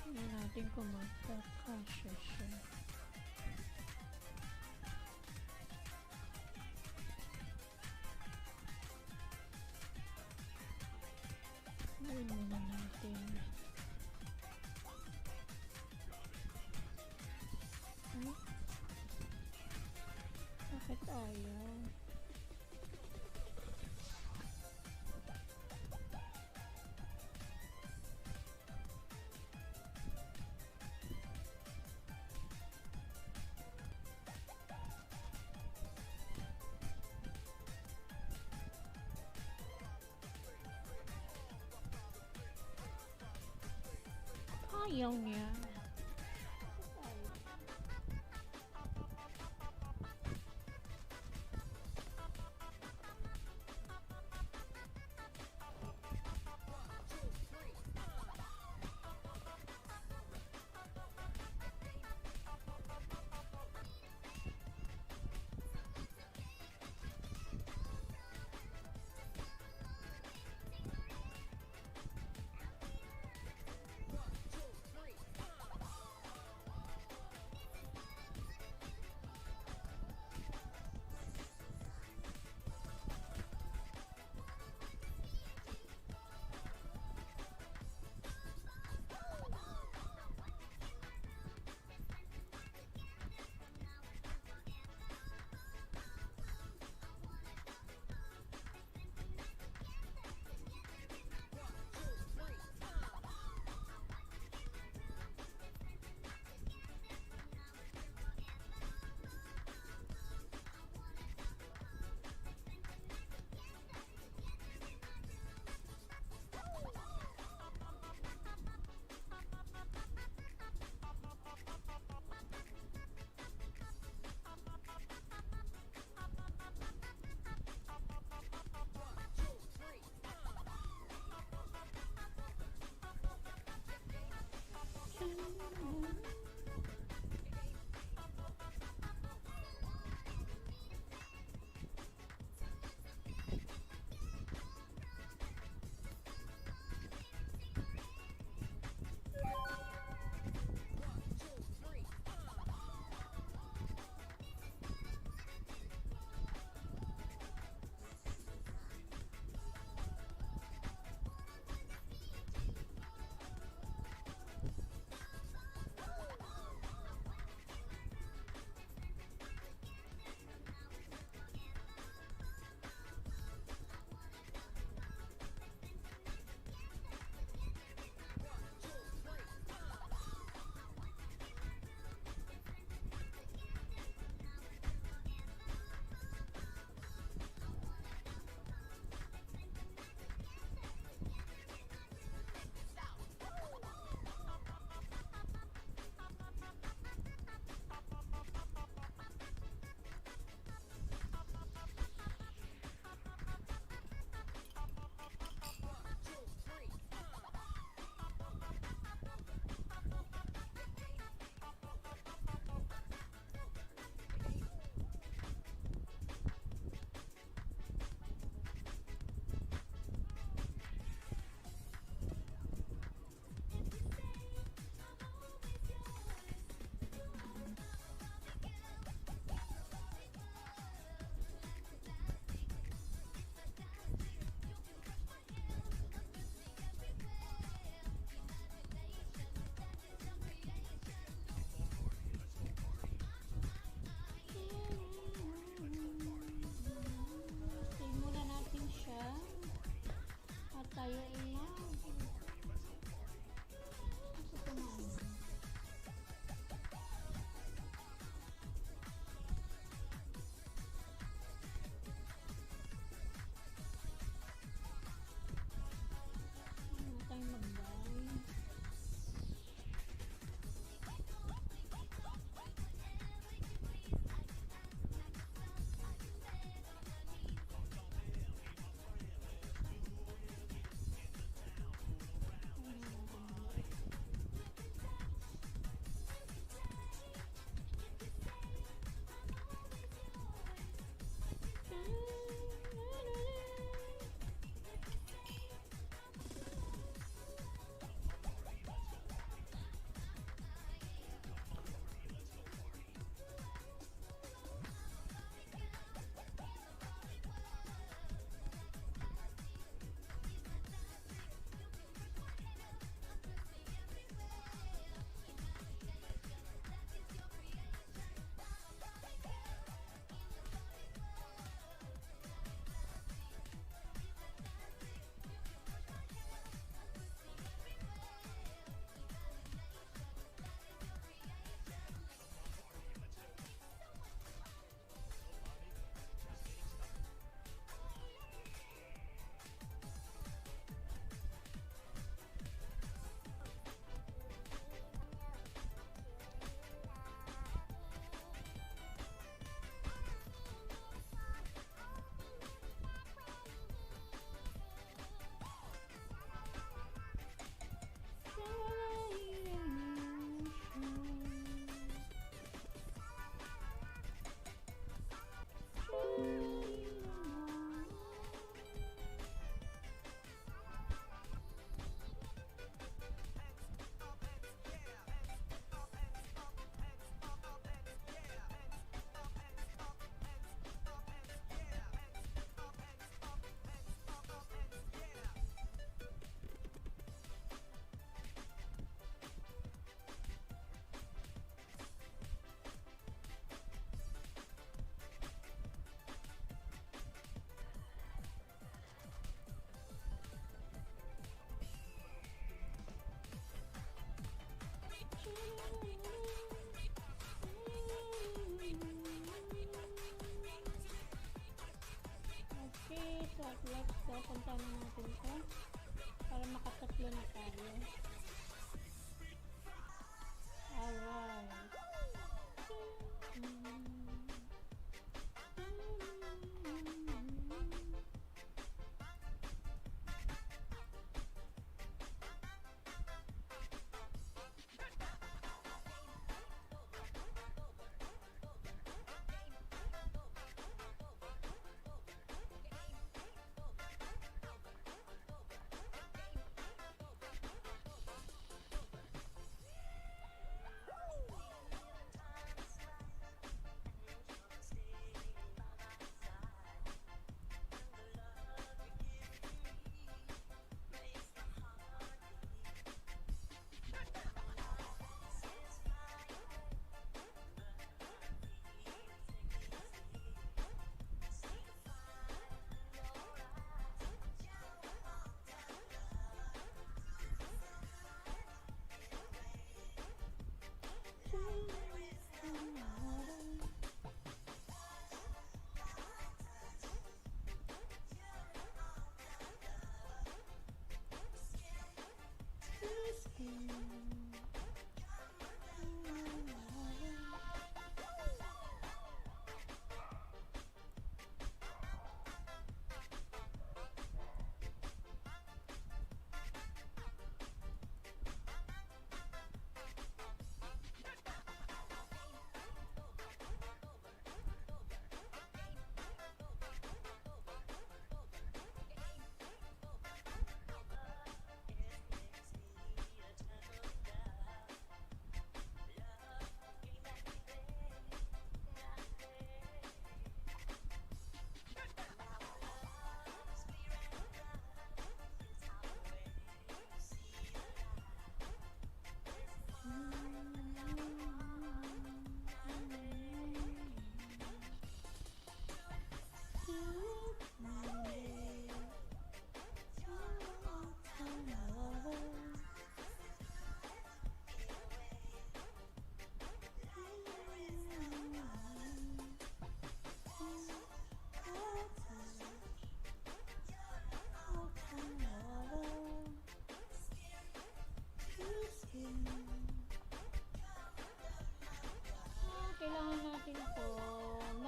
Tingnan natin kung magkakasya siya. Ayun muna natin. Ay. Bakit ayaw? Ayaw niya.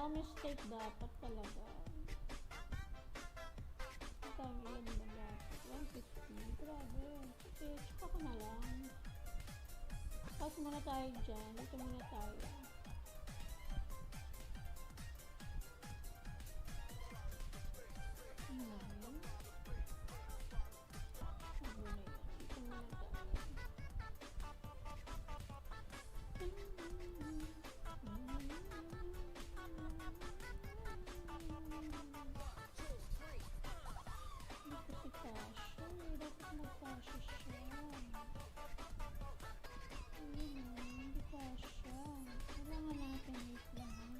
mistake dapat talaga. Magkano yun ba dapat? 150. Grabe. Okay, tsaka ko na lang. Pass muna tayo dyan. Dito muna tayo. Nine. Ano na yun? Dito muna tayo. Hindi kasi kasha. Dapat magkasha siya. Ayun o, hindi kasha. Kailangan natin wait lang.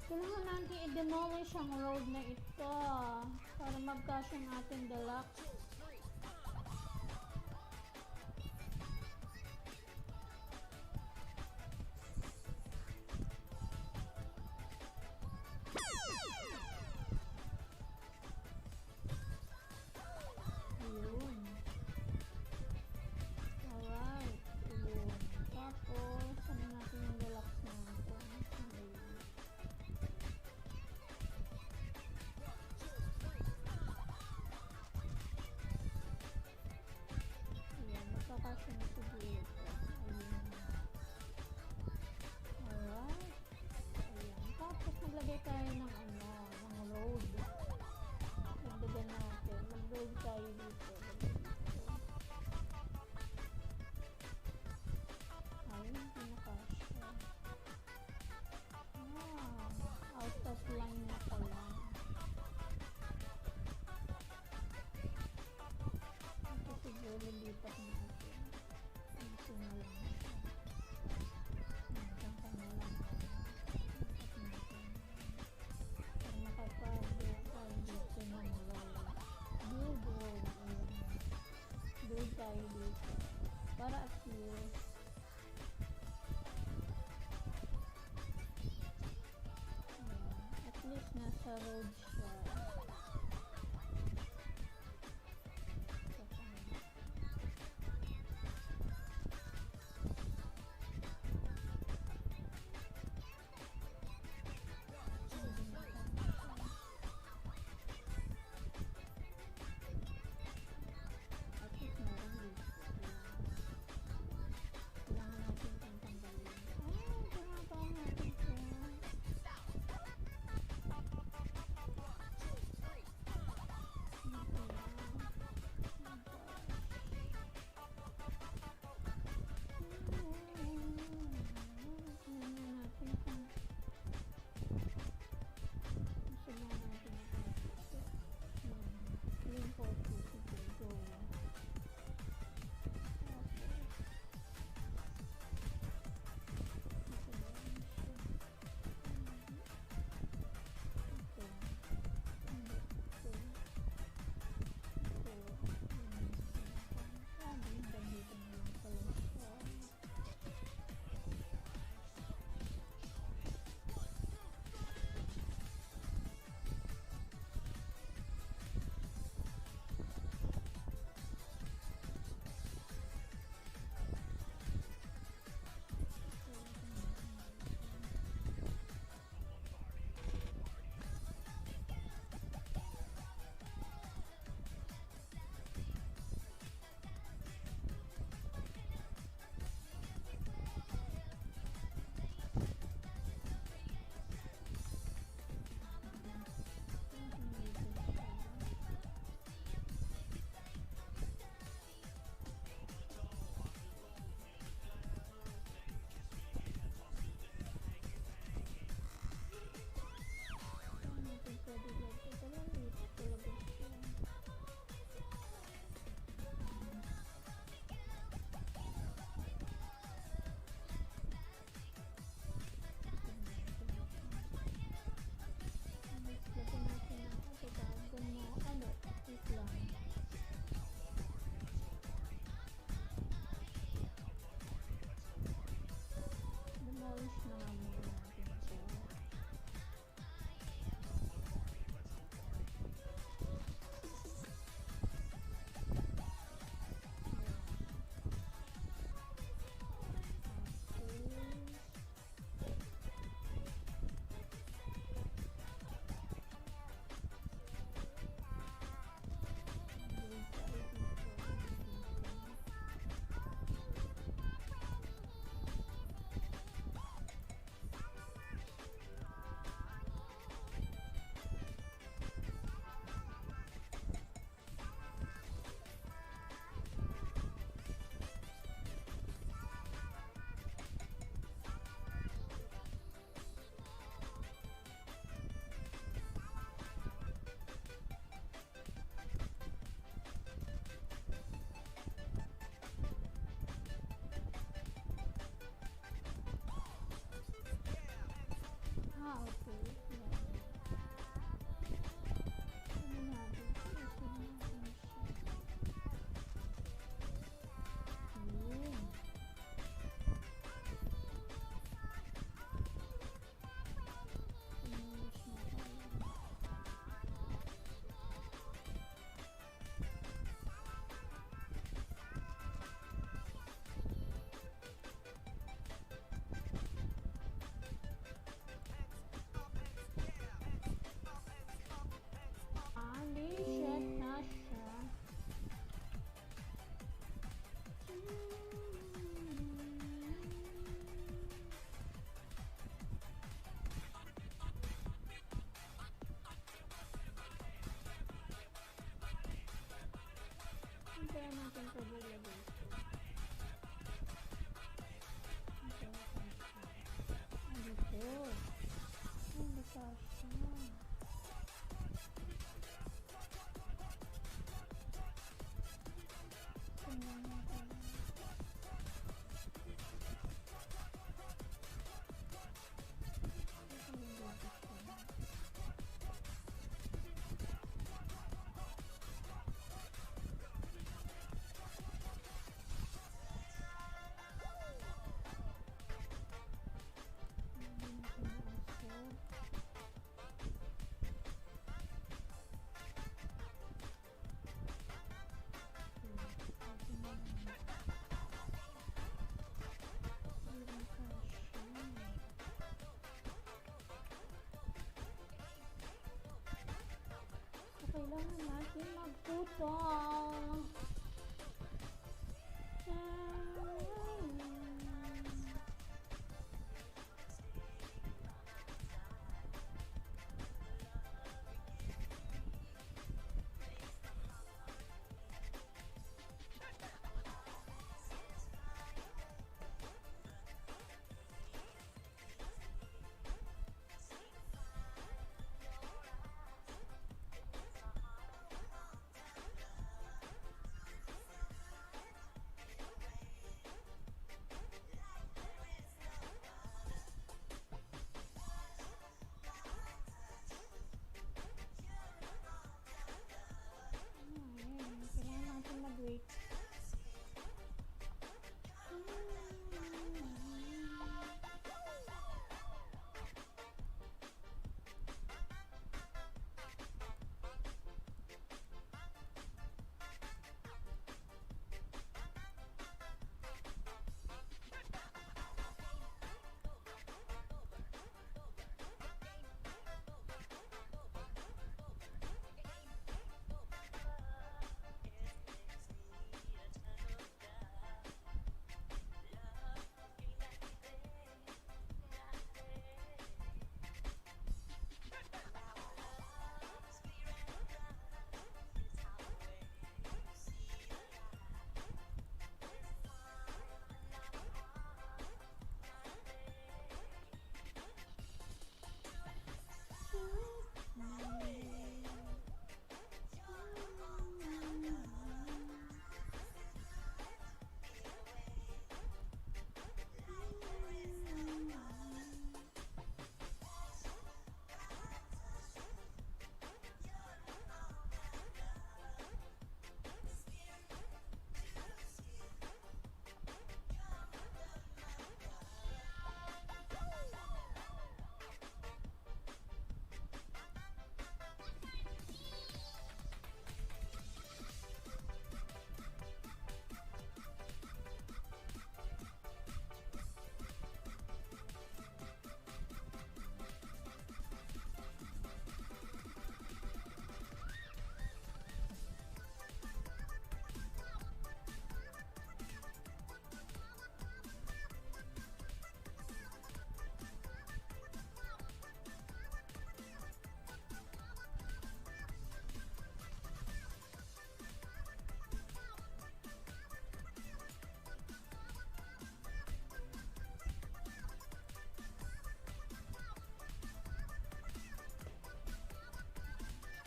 Kailangan natin i-demolish ang road na ito para magkasya ang ating deluxe. Ayun. Alright. Ayun. Tapos, ano natin yung deluxe natin? Ayun. Ayan, magkakasya na siguro ito. Ayun. Alright. Ayan. Tapos, maglagay tayo ng ano, ng road. Magdagan natin. Mag-road tayo dito. Ayun, hindi nakasya. Out of line na pala. Ito siguro lipat natin. Ito na lang. Hanggang ka na lang. Lipat natin. Para makapag-build dito ng road. Build road. Ayan. Build tayo dito. Para at least nasa road siya. At least meron dito. Kailangan natin itong tanggalin. Ginagawa natin ito.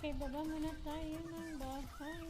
Okay, baba muna tayo ng bahay.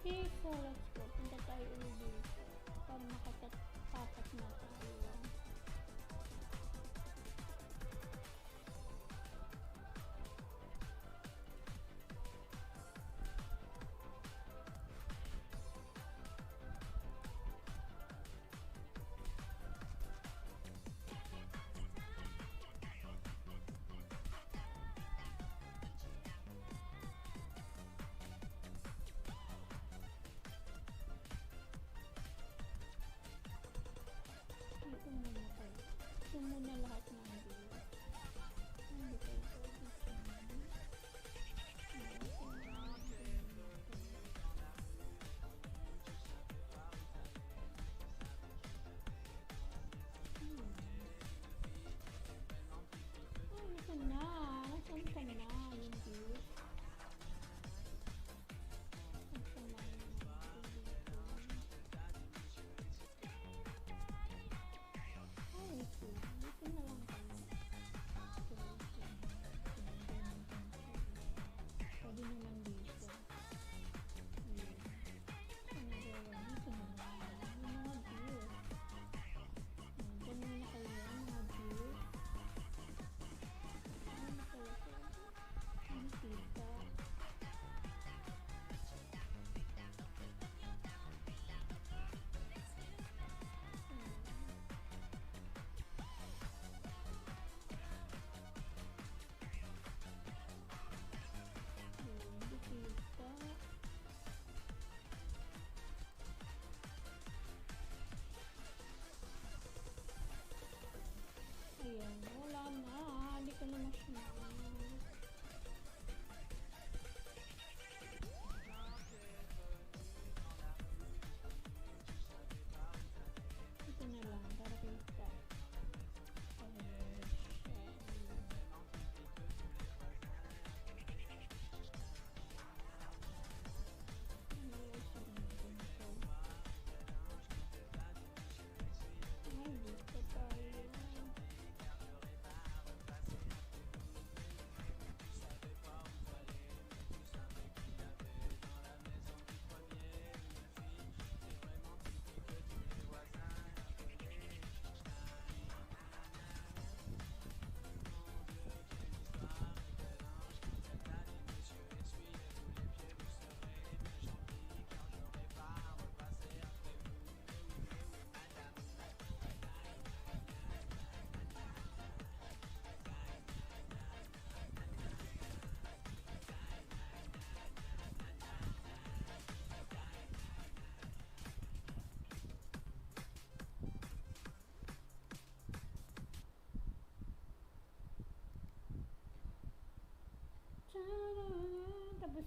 Okay, so let's go. Punta tayo ulit dito para makatapat na tayo.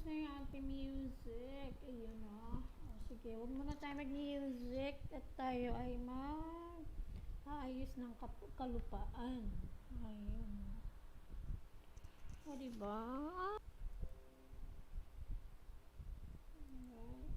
tapos na yung ating music. Ayun o. Sige, huwag muna tayo mag-music at tayo ay mag-aayos ng kalupaan. Ayun. O, diba? Alright.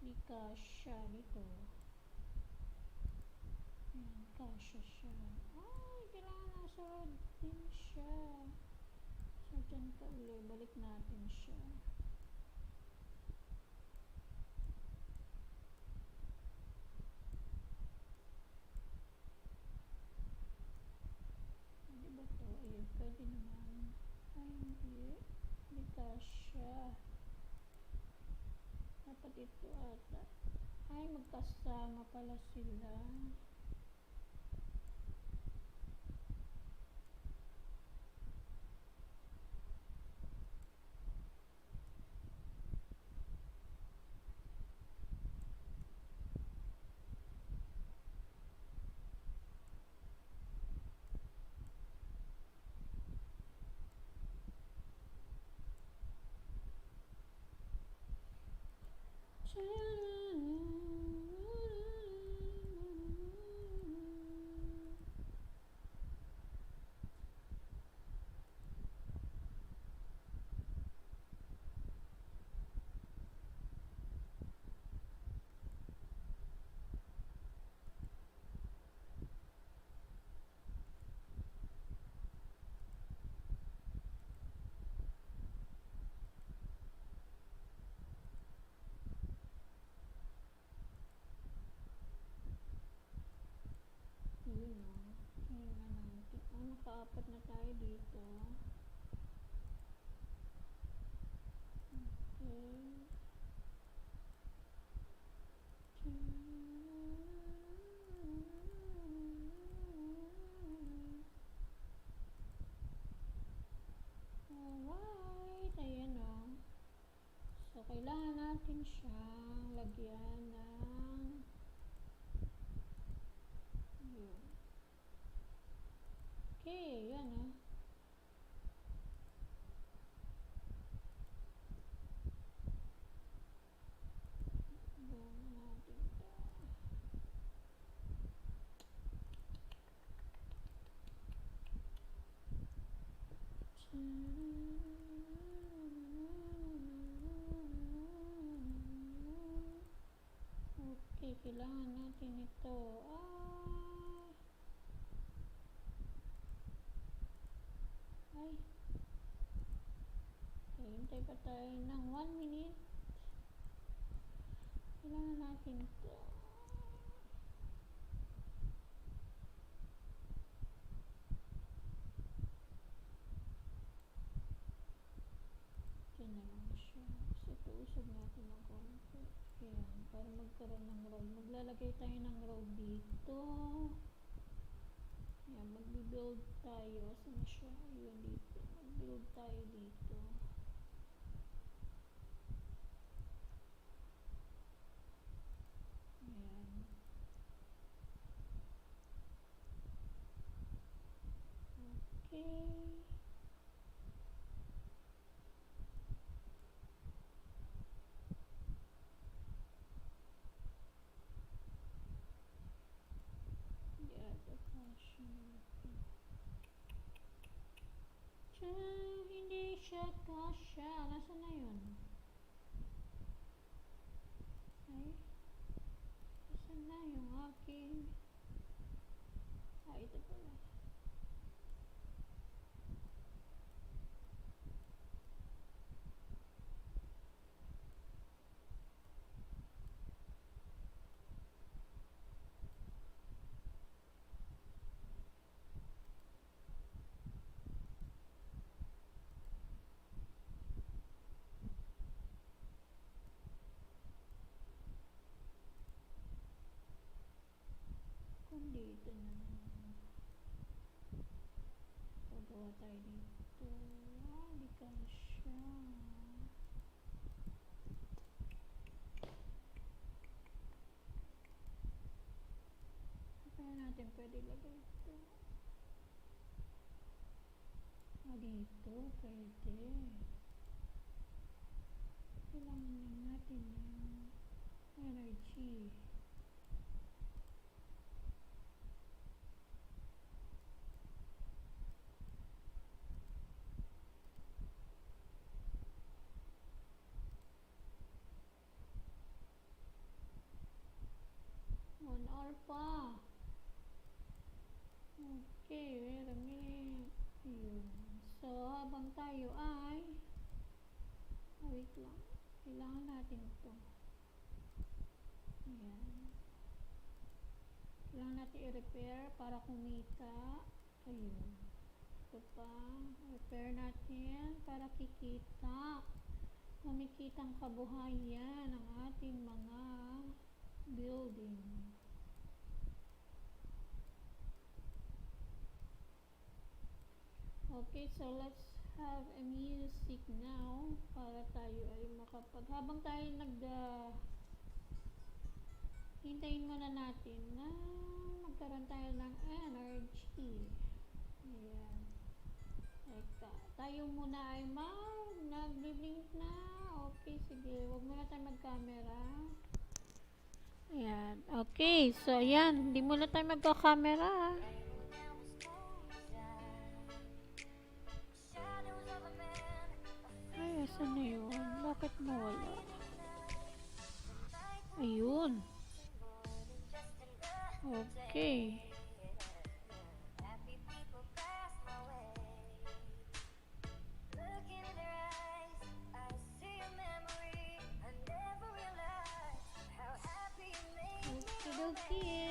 Di kasya dito. Ayan, kasya siya. Ay, kailangan nasunod din siya. So, dyan ka uli. Balik natin siya. Pwede ba to? Ayun, pwede naman. Ay, hindi. Di kasya. Dapat ito ata. Ay, magkasama pala sila. Yun o. Hinga natin. Oh, nakaapat na tayo dito. Okay. Alright. Ayan o. So, kailangan natin siyang lagyan ng yun. Okay, yan o. Gawin natin ito. Okay, kailangan natin ito. Ay. Okay, hintay pa tayo ng 1 minute. Kailangan natin ito. Diyan na lang siya. Kasi tuusog natin ng konti. Ayan, para magkaroon ng road. Maglalagay tayo ng road dito. Ayan, mag-build tayo. Saan siya? Ayun, dito. Mag-build tayo dito. Ayan. Okay. Hindi siya kasya. Nasaan na yun? Ay, nasaan na yung aking ito pala. tayo dito. Hindi ka siya. Kaya natin pwede lagay ito. Dito, pwede. Kailangan lang natin yung energy. One hour pa. Okay, wait a minute. Ayun. So, habang tayo ay wait lang. Kailangan natin ito. Ayan. Kailangan natin i-repair para kumita. Ayun. Ito pa. Repair natin para kikita. Kumikitang kabuhayan ng ating mga building. Okay, so let's have a music now para tayo ay habang tayo hintayin muna natin na magkaroon tayo ng energy. Ayan. Teka, tayo muna ay nag-blink na. Okay, sige, wag muna tayo mag-camera. Ayan, okay, so ayan, hindi muna tayo magka-camera. Ay, asan na yun? Bakit nawala? Ayun. Okay. Okay.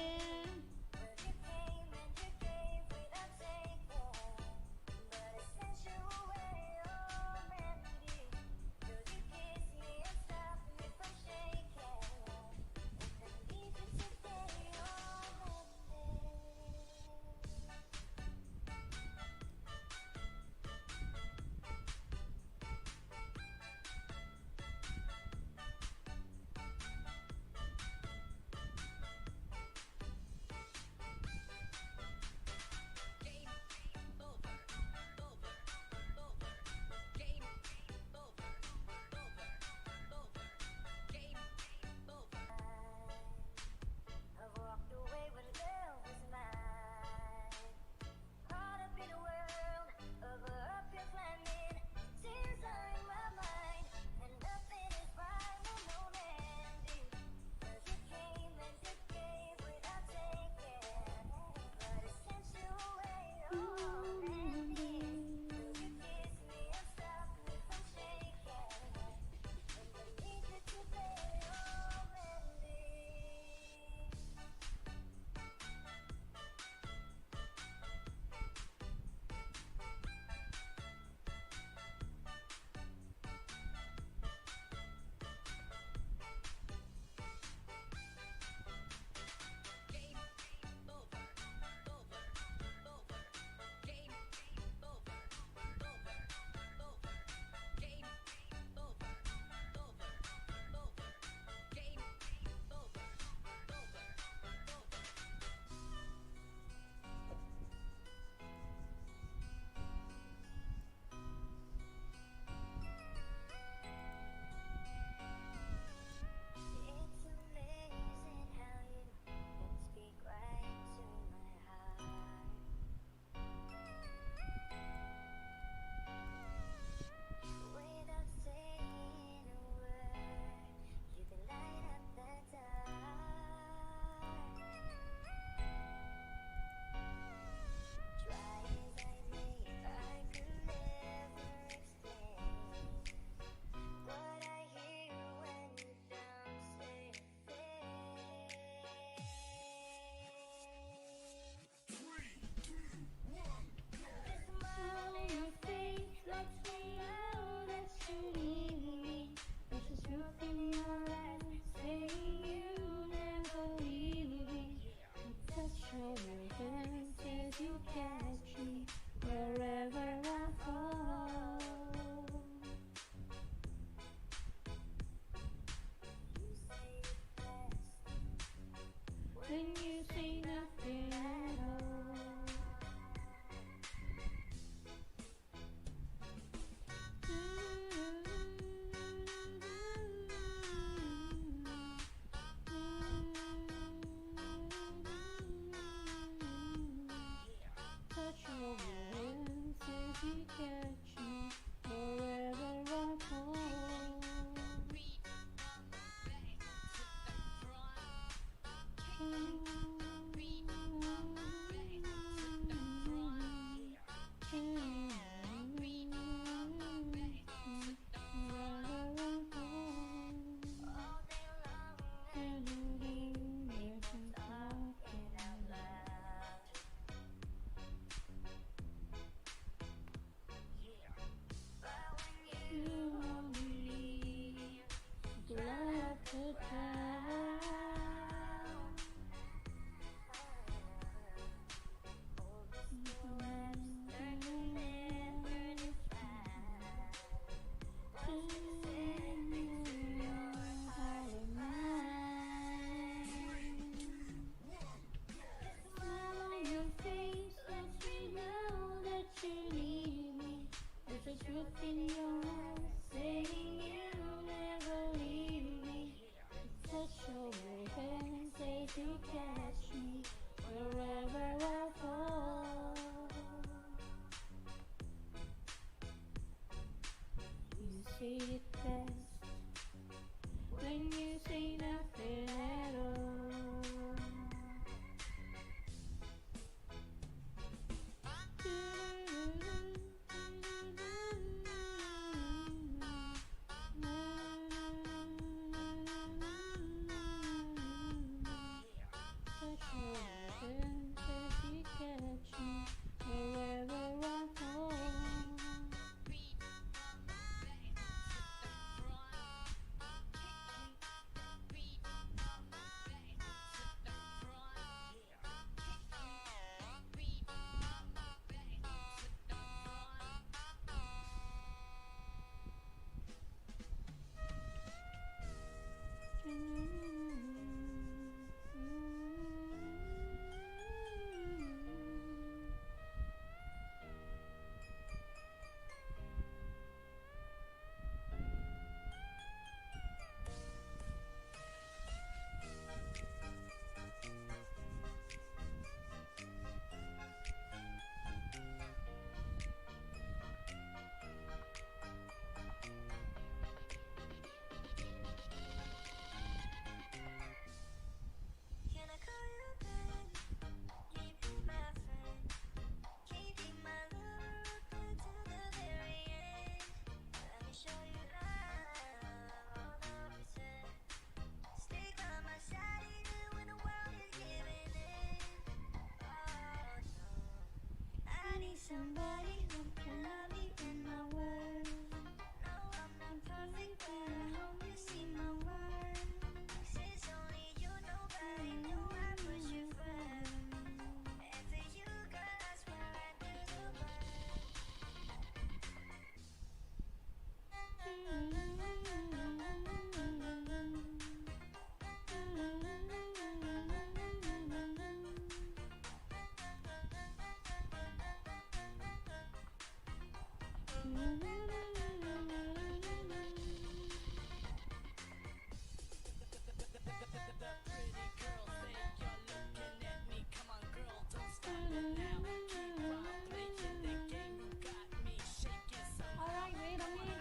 Alright, wait a minute.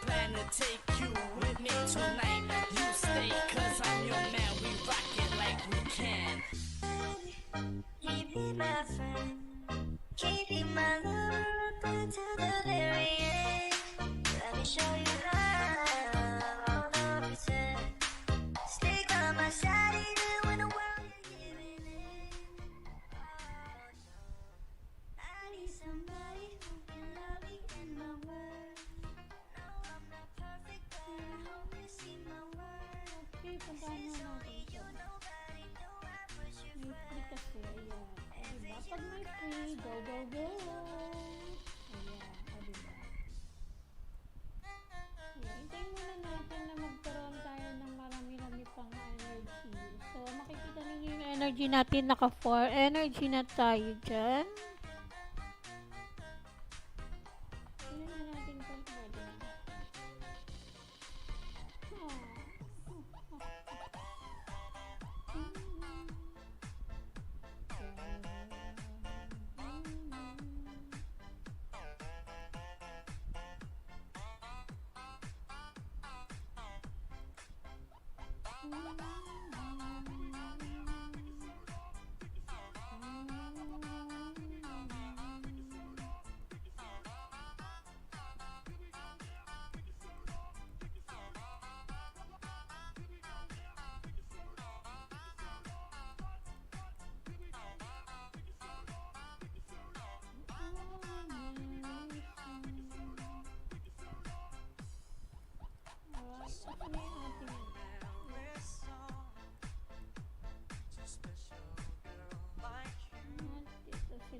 Plan to take you with me tonight. You stay, cause I'm your man. We rock it like we can. Keep me my friend. Keep you my lover up until the very end. Let me show you love, all the pretend. Stay by my side even when the world is giving in. Oh no, I need somebody who can love me in my words. No, I'm not perfect, but I hope you see my worth. Okay, puntahan Since na only natin you, ito. nobody knew I was your May free friend. kasi, ayan. O, diba? Pag may free, go, go, go! Ayan, o, diba? Ayan, hintayin muna natin na magkaroon tayo ng marami-rami pang energy. So, makikita ninyo yung energy natin, naka 4 energy na tayo dyan. Tingnan na natin kung pwede.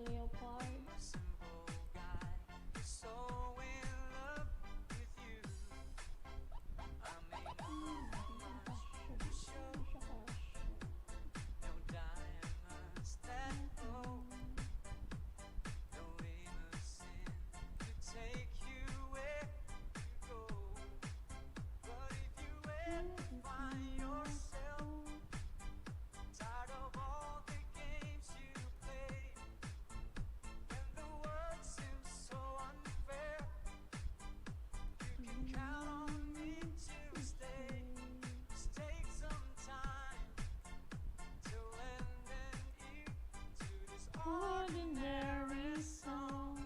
Leopard. Ordinary song.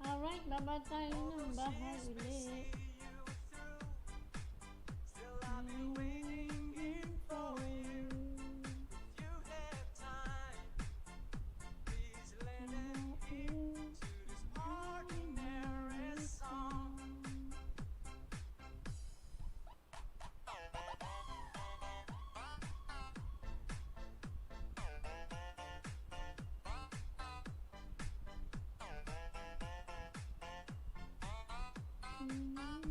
Alright, baba tayo ng bahay ulit. Mm-hmm.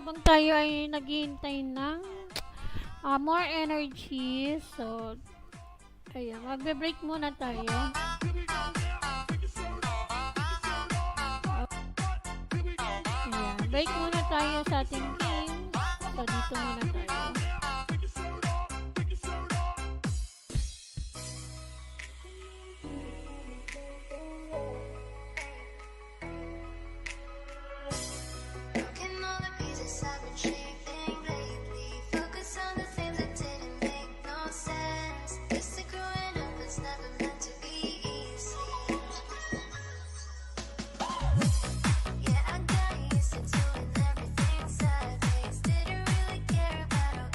habang tayo ay naghihintay ng more energy. So, ayan, magbe-break muna tayo. Ayan, break muna tayo sa ating game. So, dito muna tayo. Broken all the pieces I've been shaping lately. Focus on the things that didn't make no sense. Used to growing up, it's never meant to be easy. Yeah, I got used to doing everything sideways. Didn't really care about how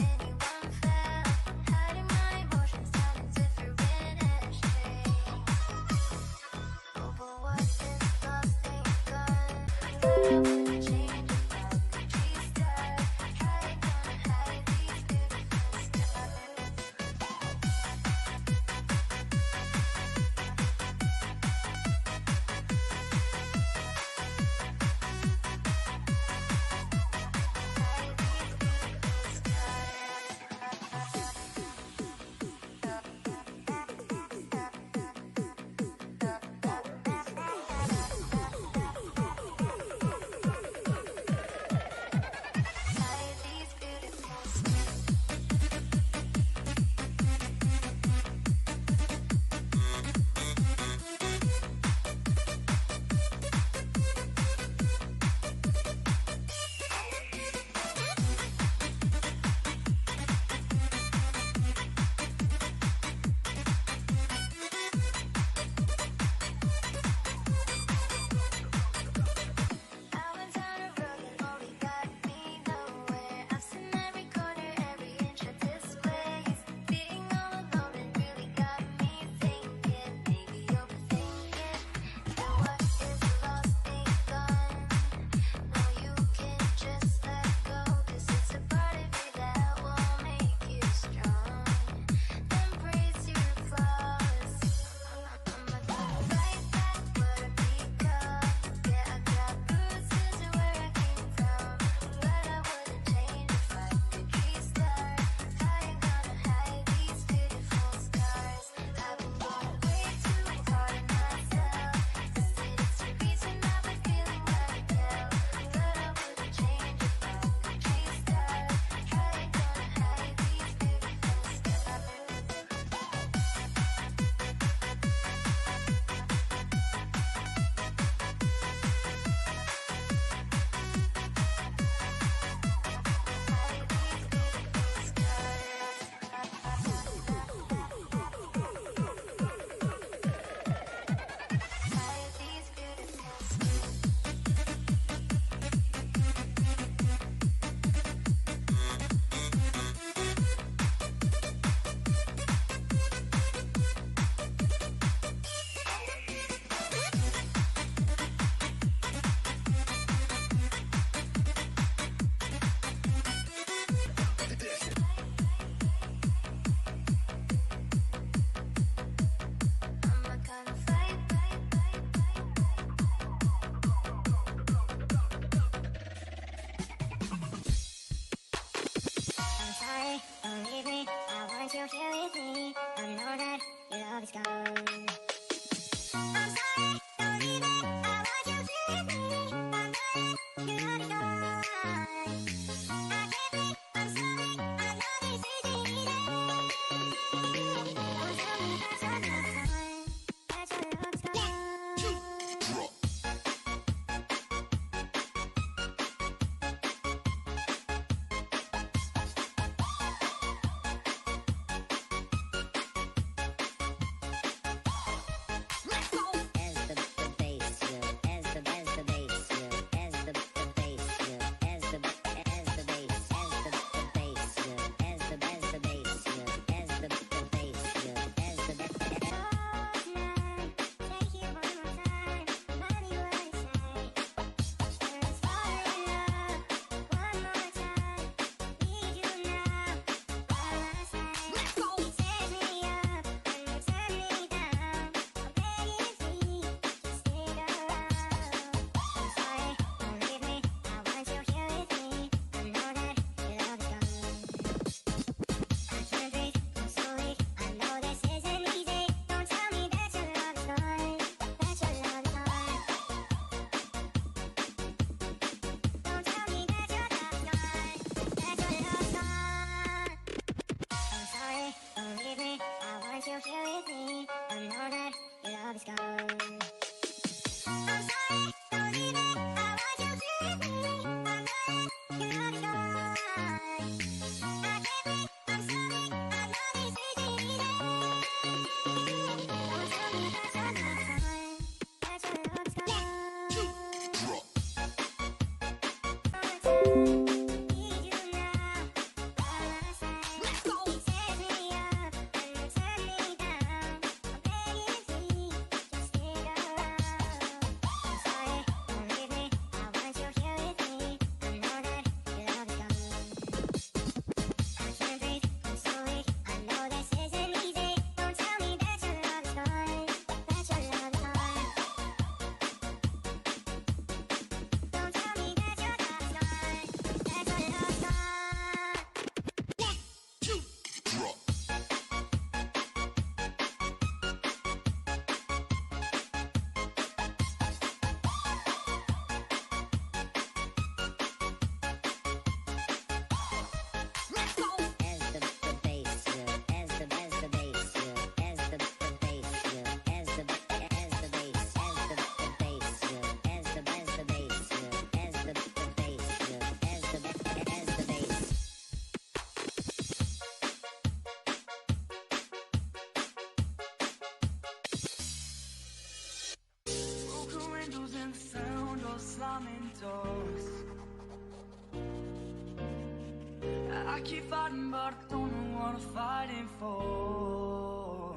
windows and the sound of slamming doors. I keep fighting, but I don't know what I'm fighting for.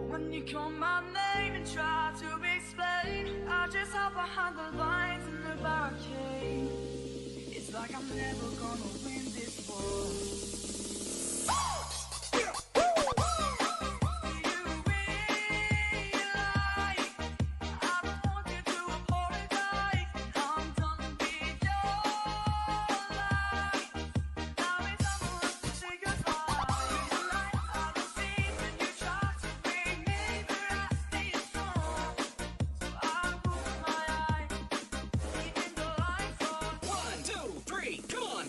When you call my name and try to explain, I just hide behind the lines in the barricade. It's like I'm never gonna win this war. One, two, three, come on.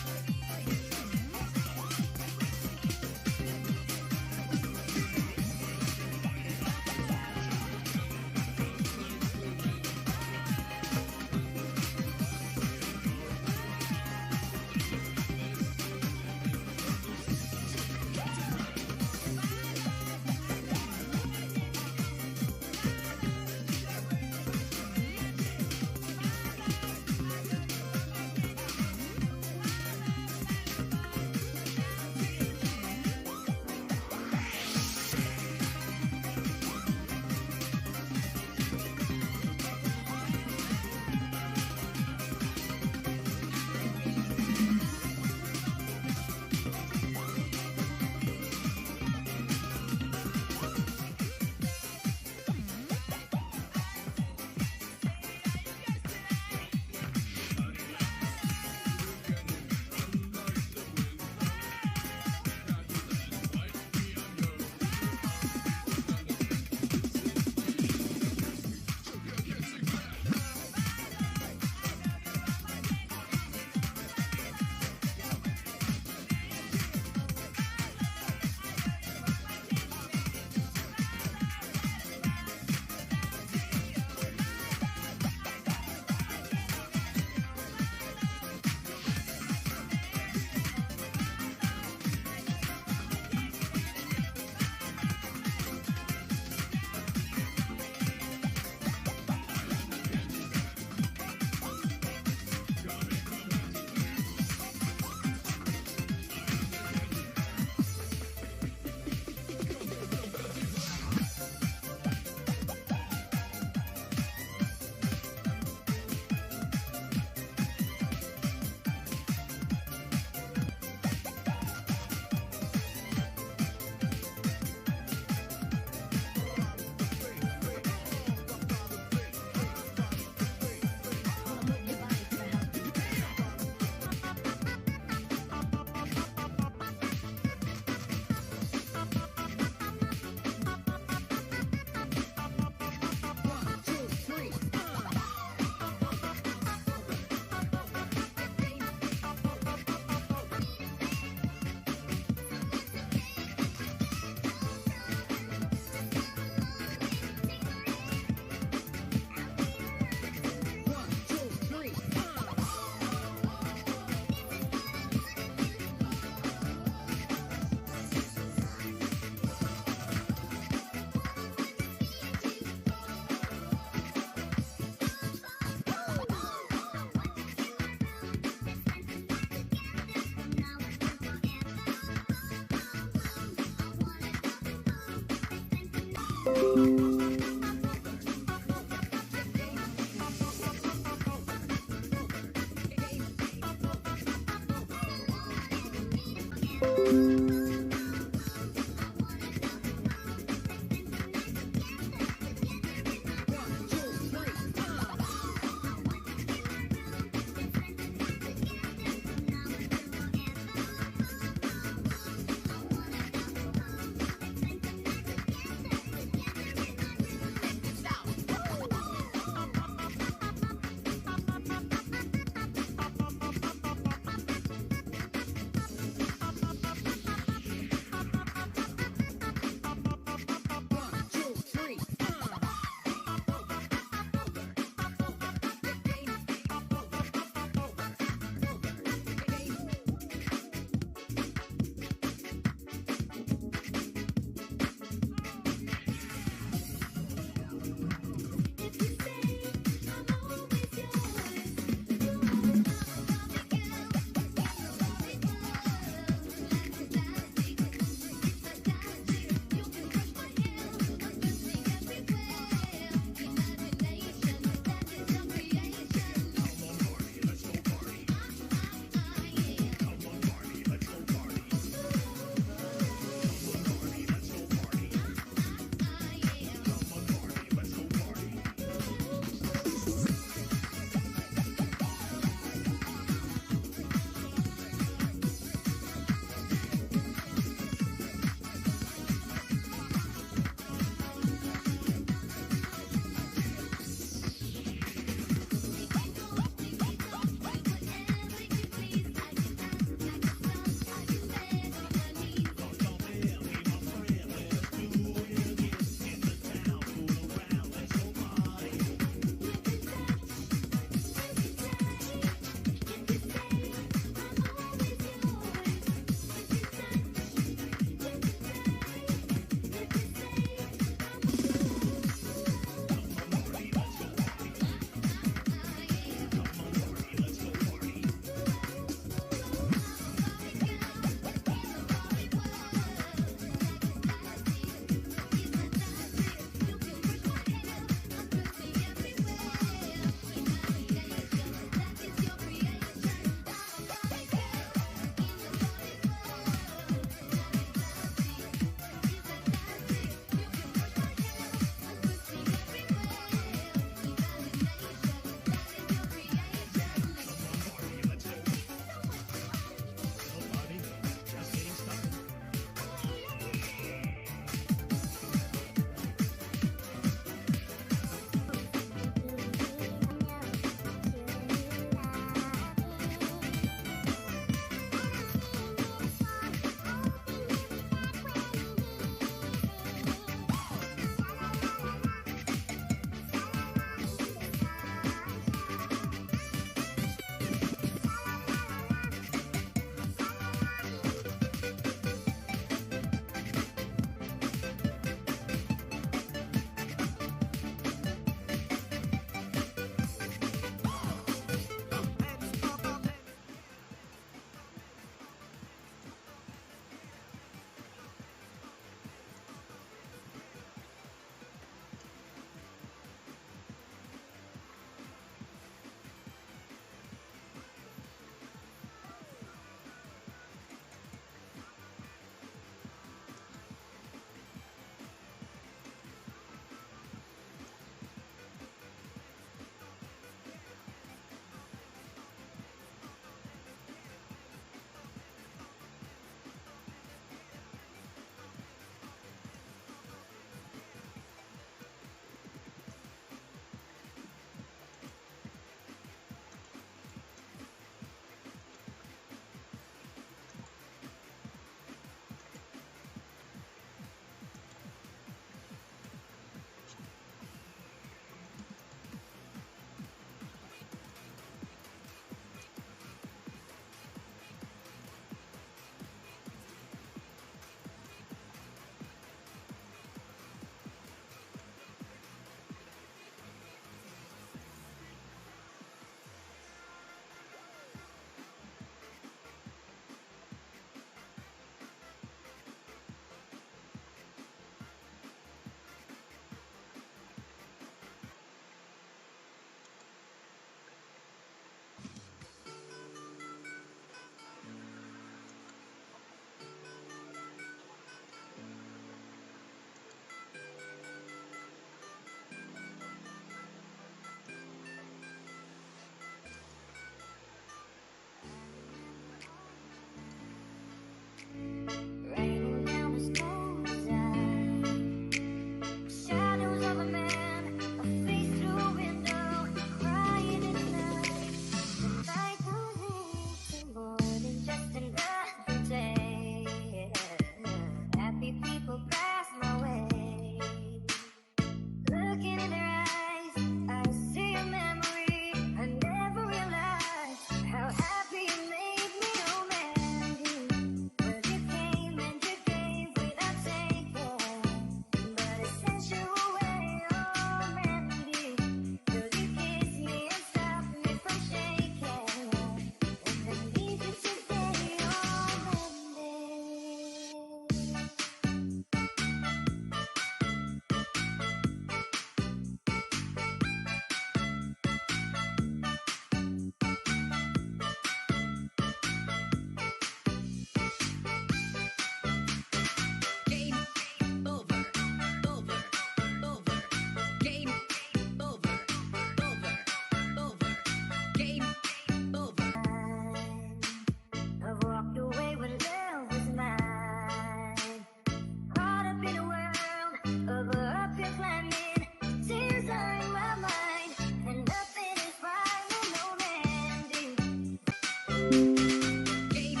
Game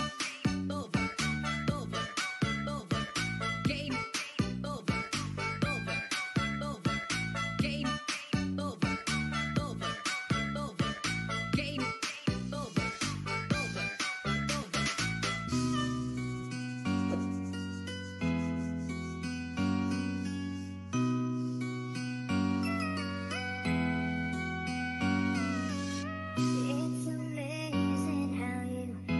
over, over, over. Game over, over, over. Game over, over, over. Game over, over, over. It's amazing how you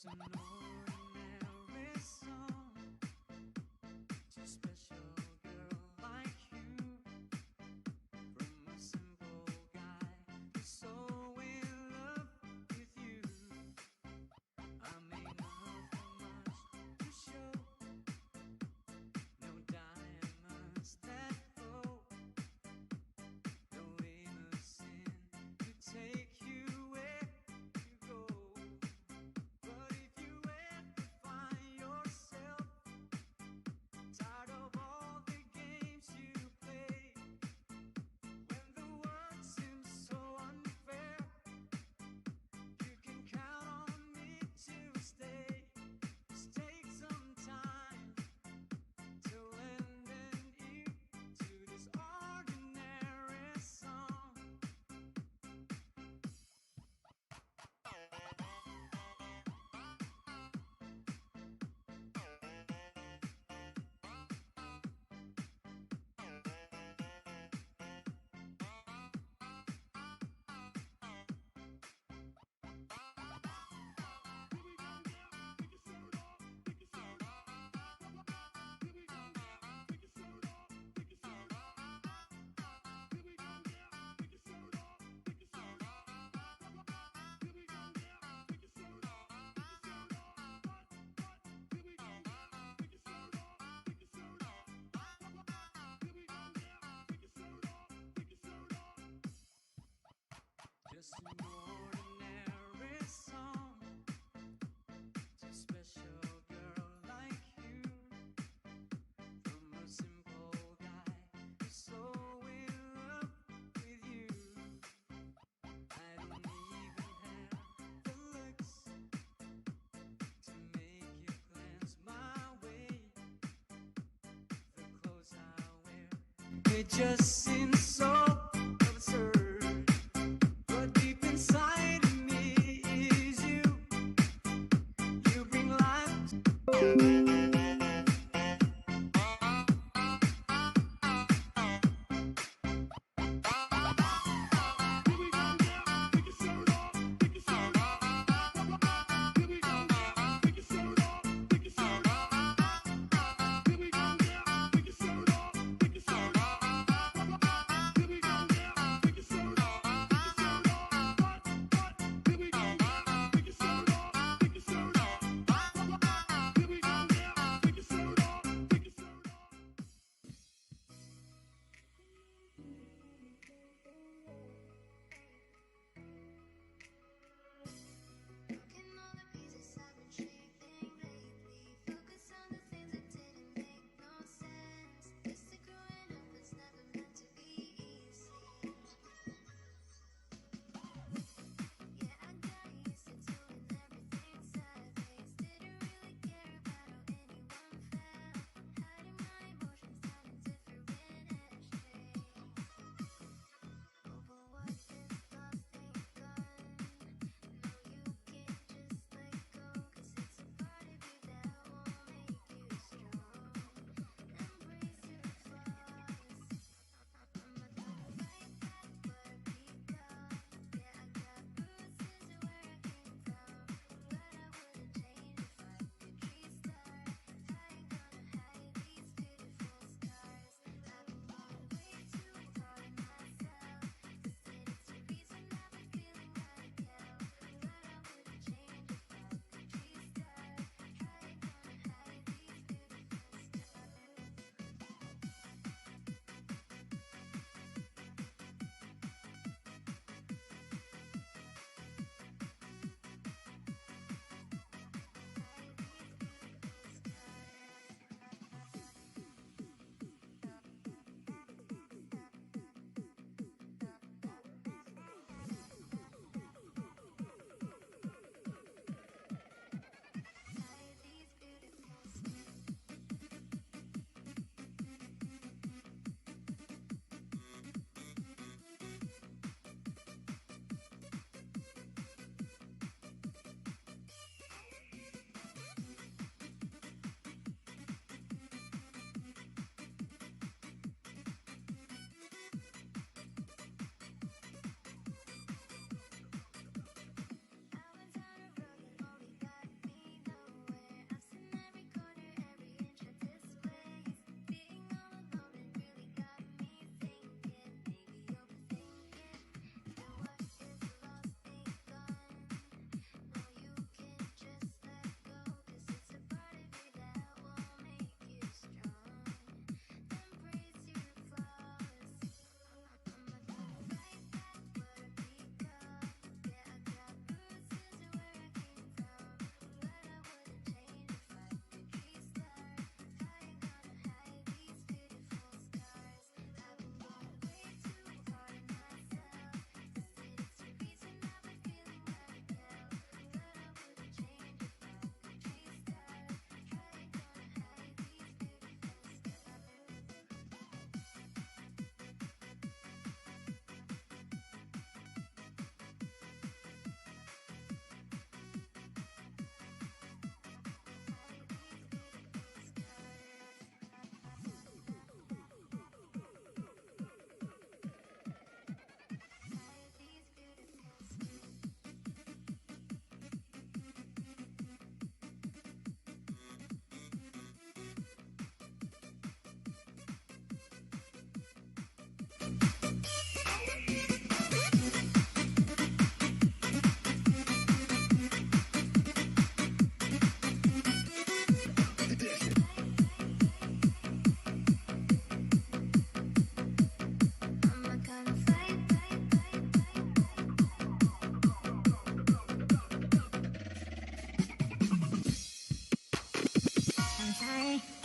Just an ordinary song to a special girl like you. From a simple guy who's so in love with you. I may not have much to show, no diamonds that glow, no limousine to take you where you go. But if you ever find yourself tired of all the games you play, when the world seems so unfair, you can count on me to stay. Just take some time to lend an ear to this ordinary song. Just an ordinary song to a special girl like you. From a simple guy who's so in love with you. I don't even have the looks to make you glance my way. The clothes I wear, it just seems so absurd. But deep inside of me is you. You bring life.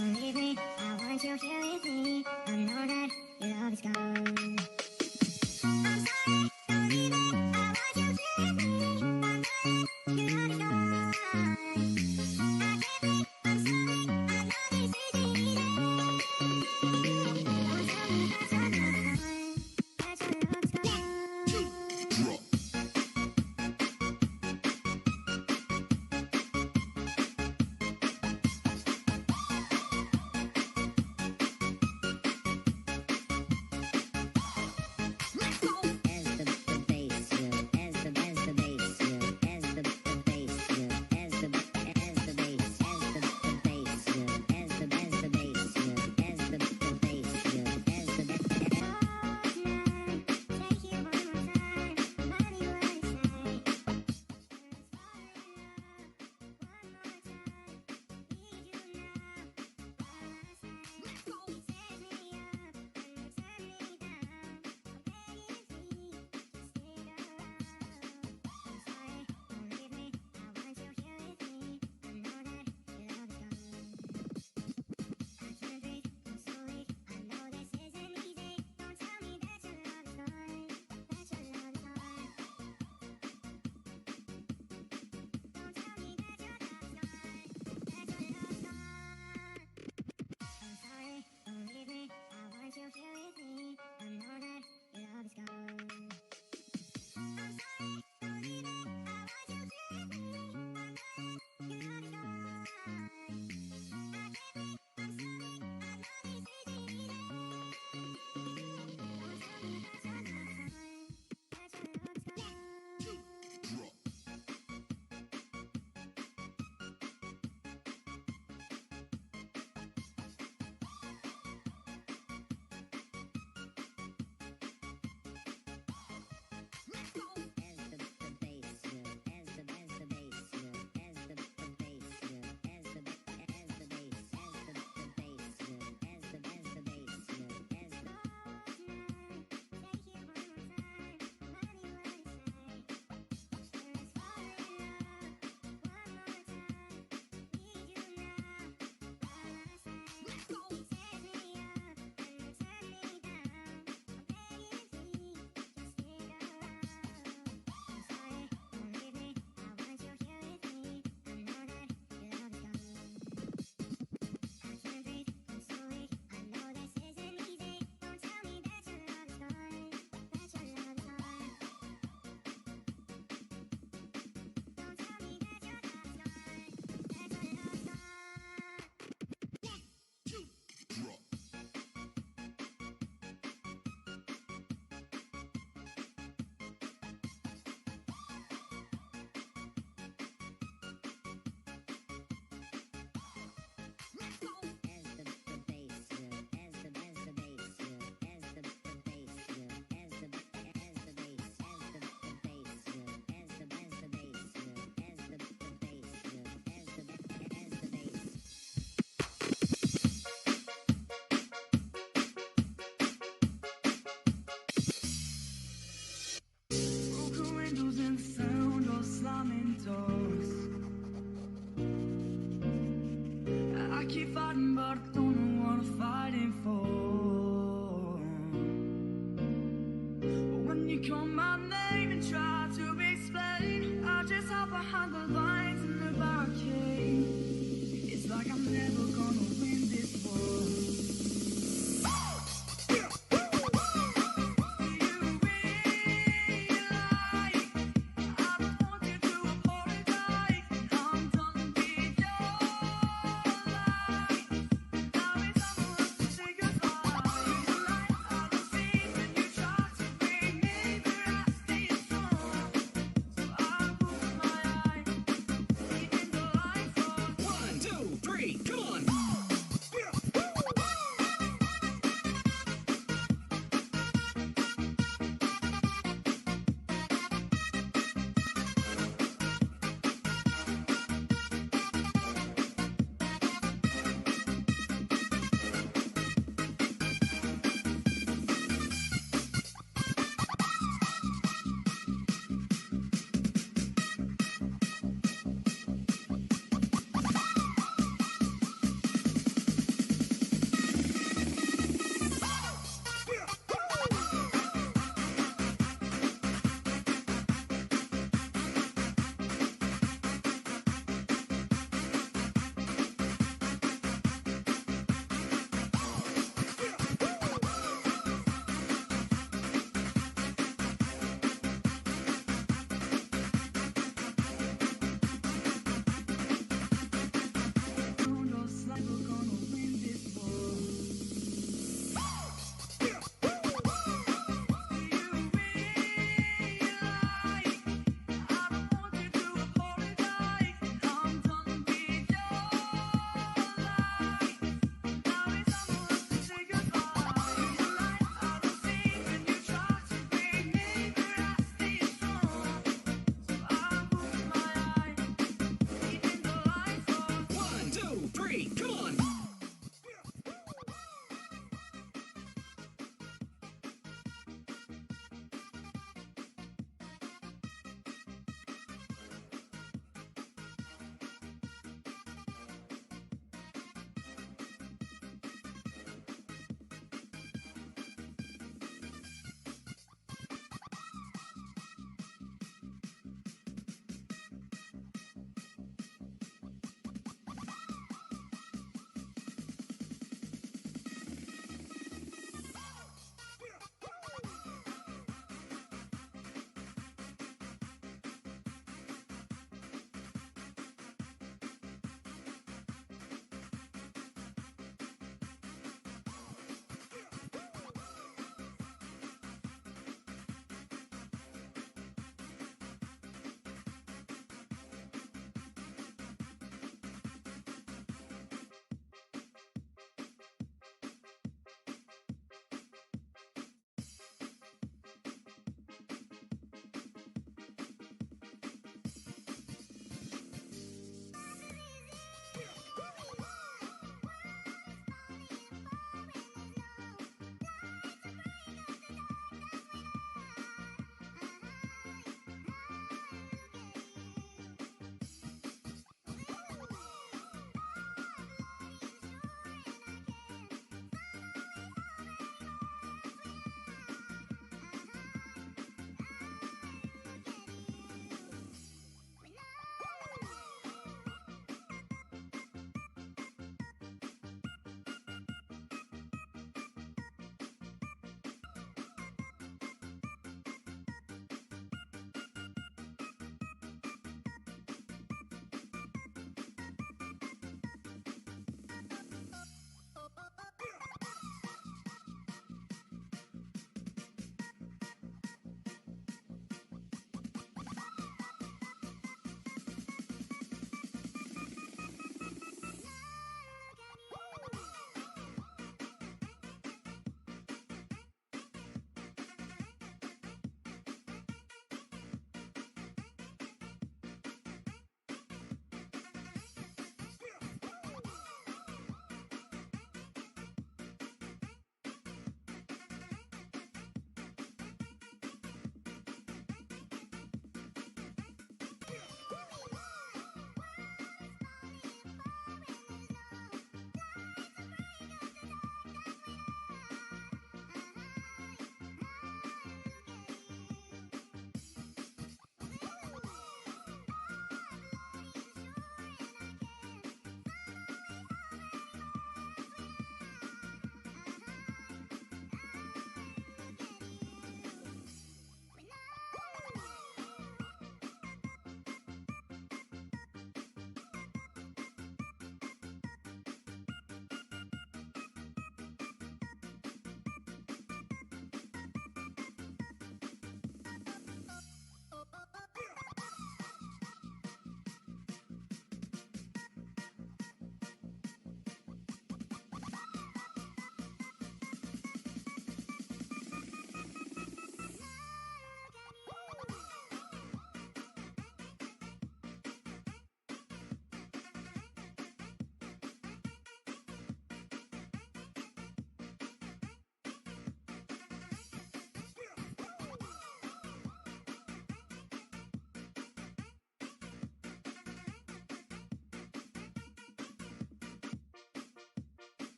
don't leave me. I want you here with me. I know that your love is gone. I'm sorry, don't leave me. I want you here with me. I know that your love is gone. I can't breathe. I'm sorry. I know this isn't easy. Don't tell me that you're gone. That your love's gone. Broken windows and the sound of slamming doors. I keep fighting, but I don't know what I'm fighting for.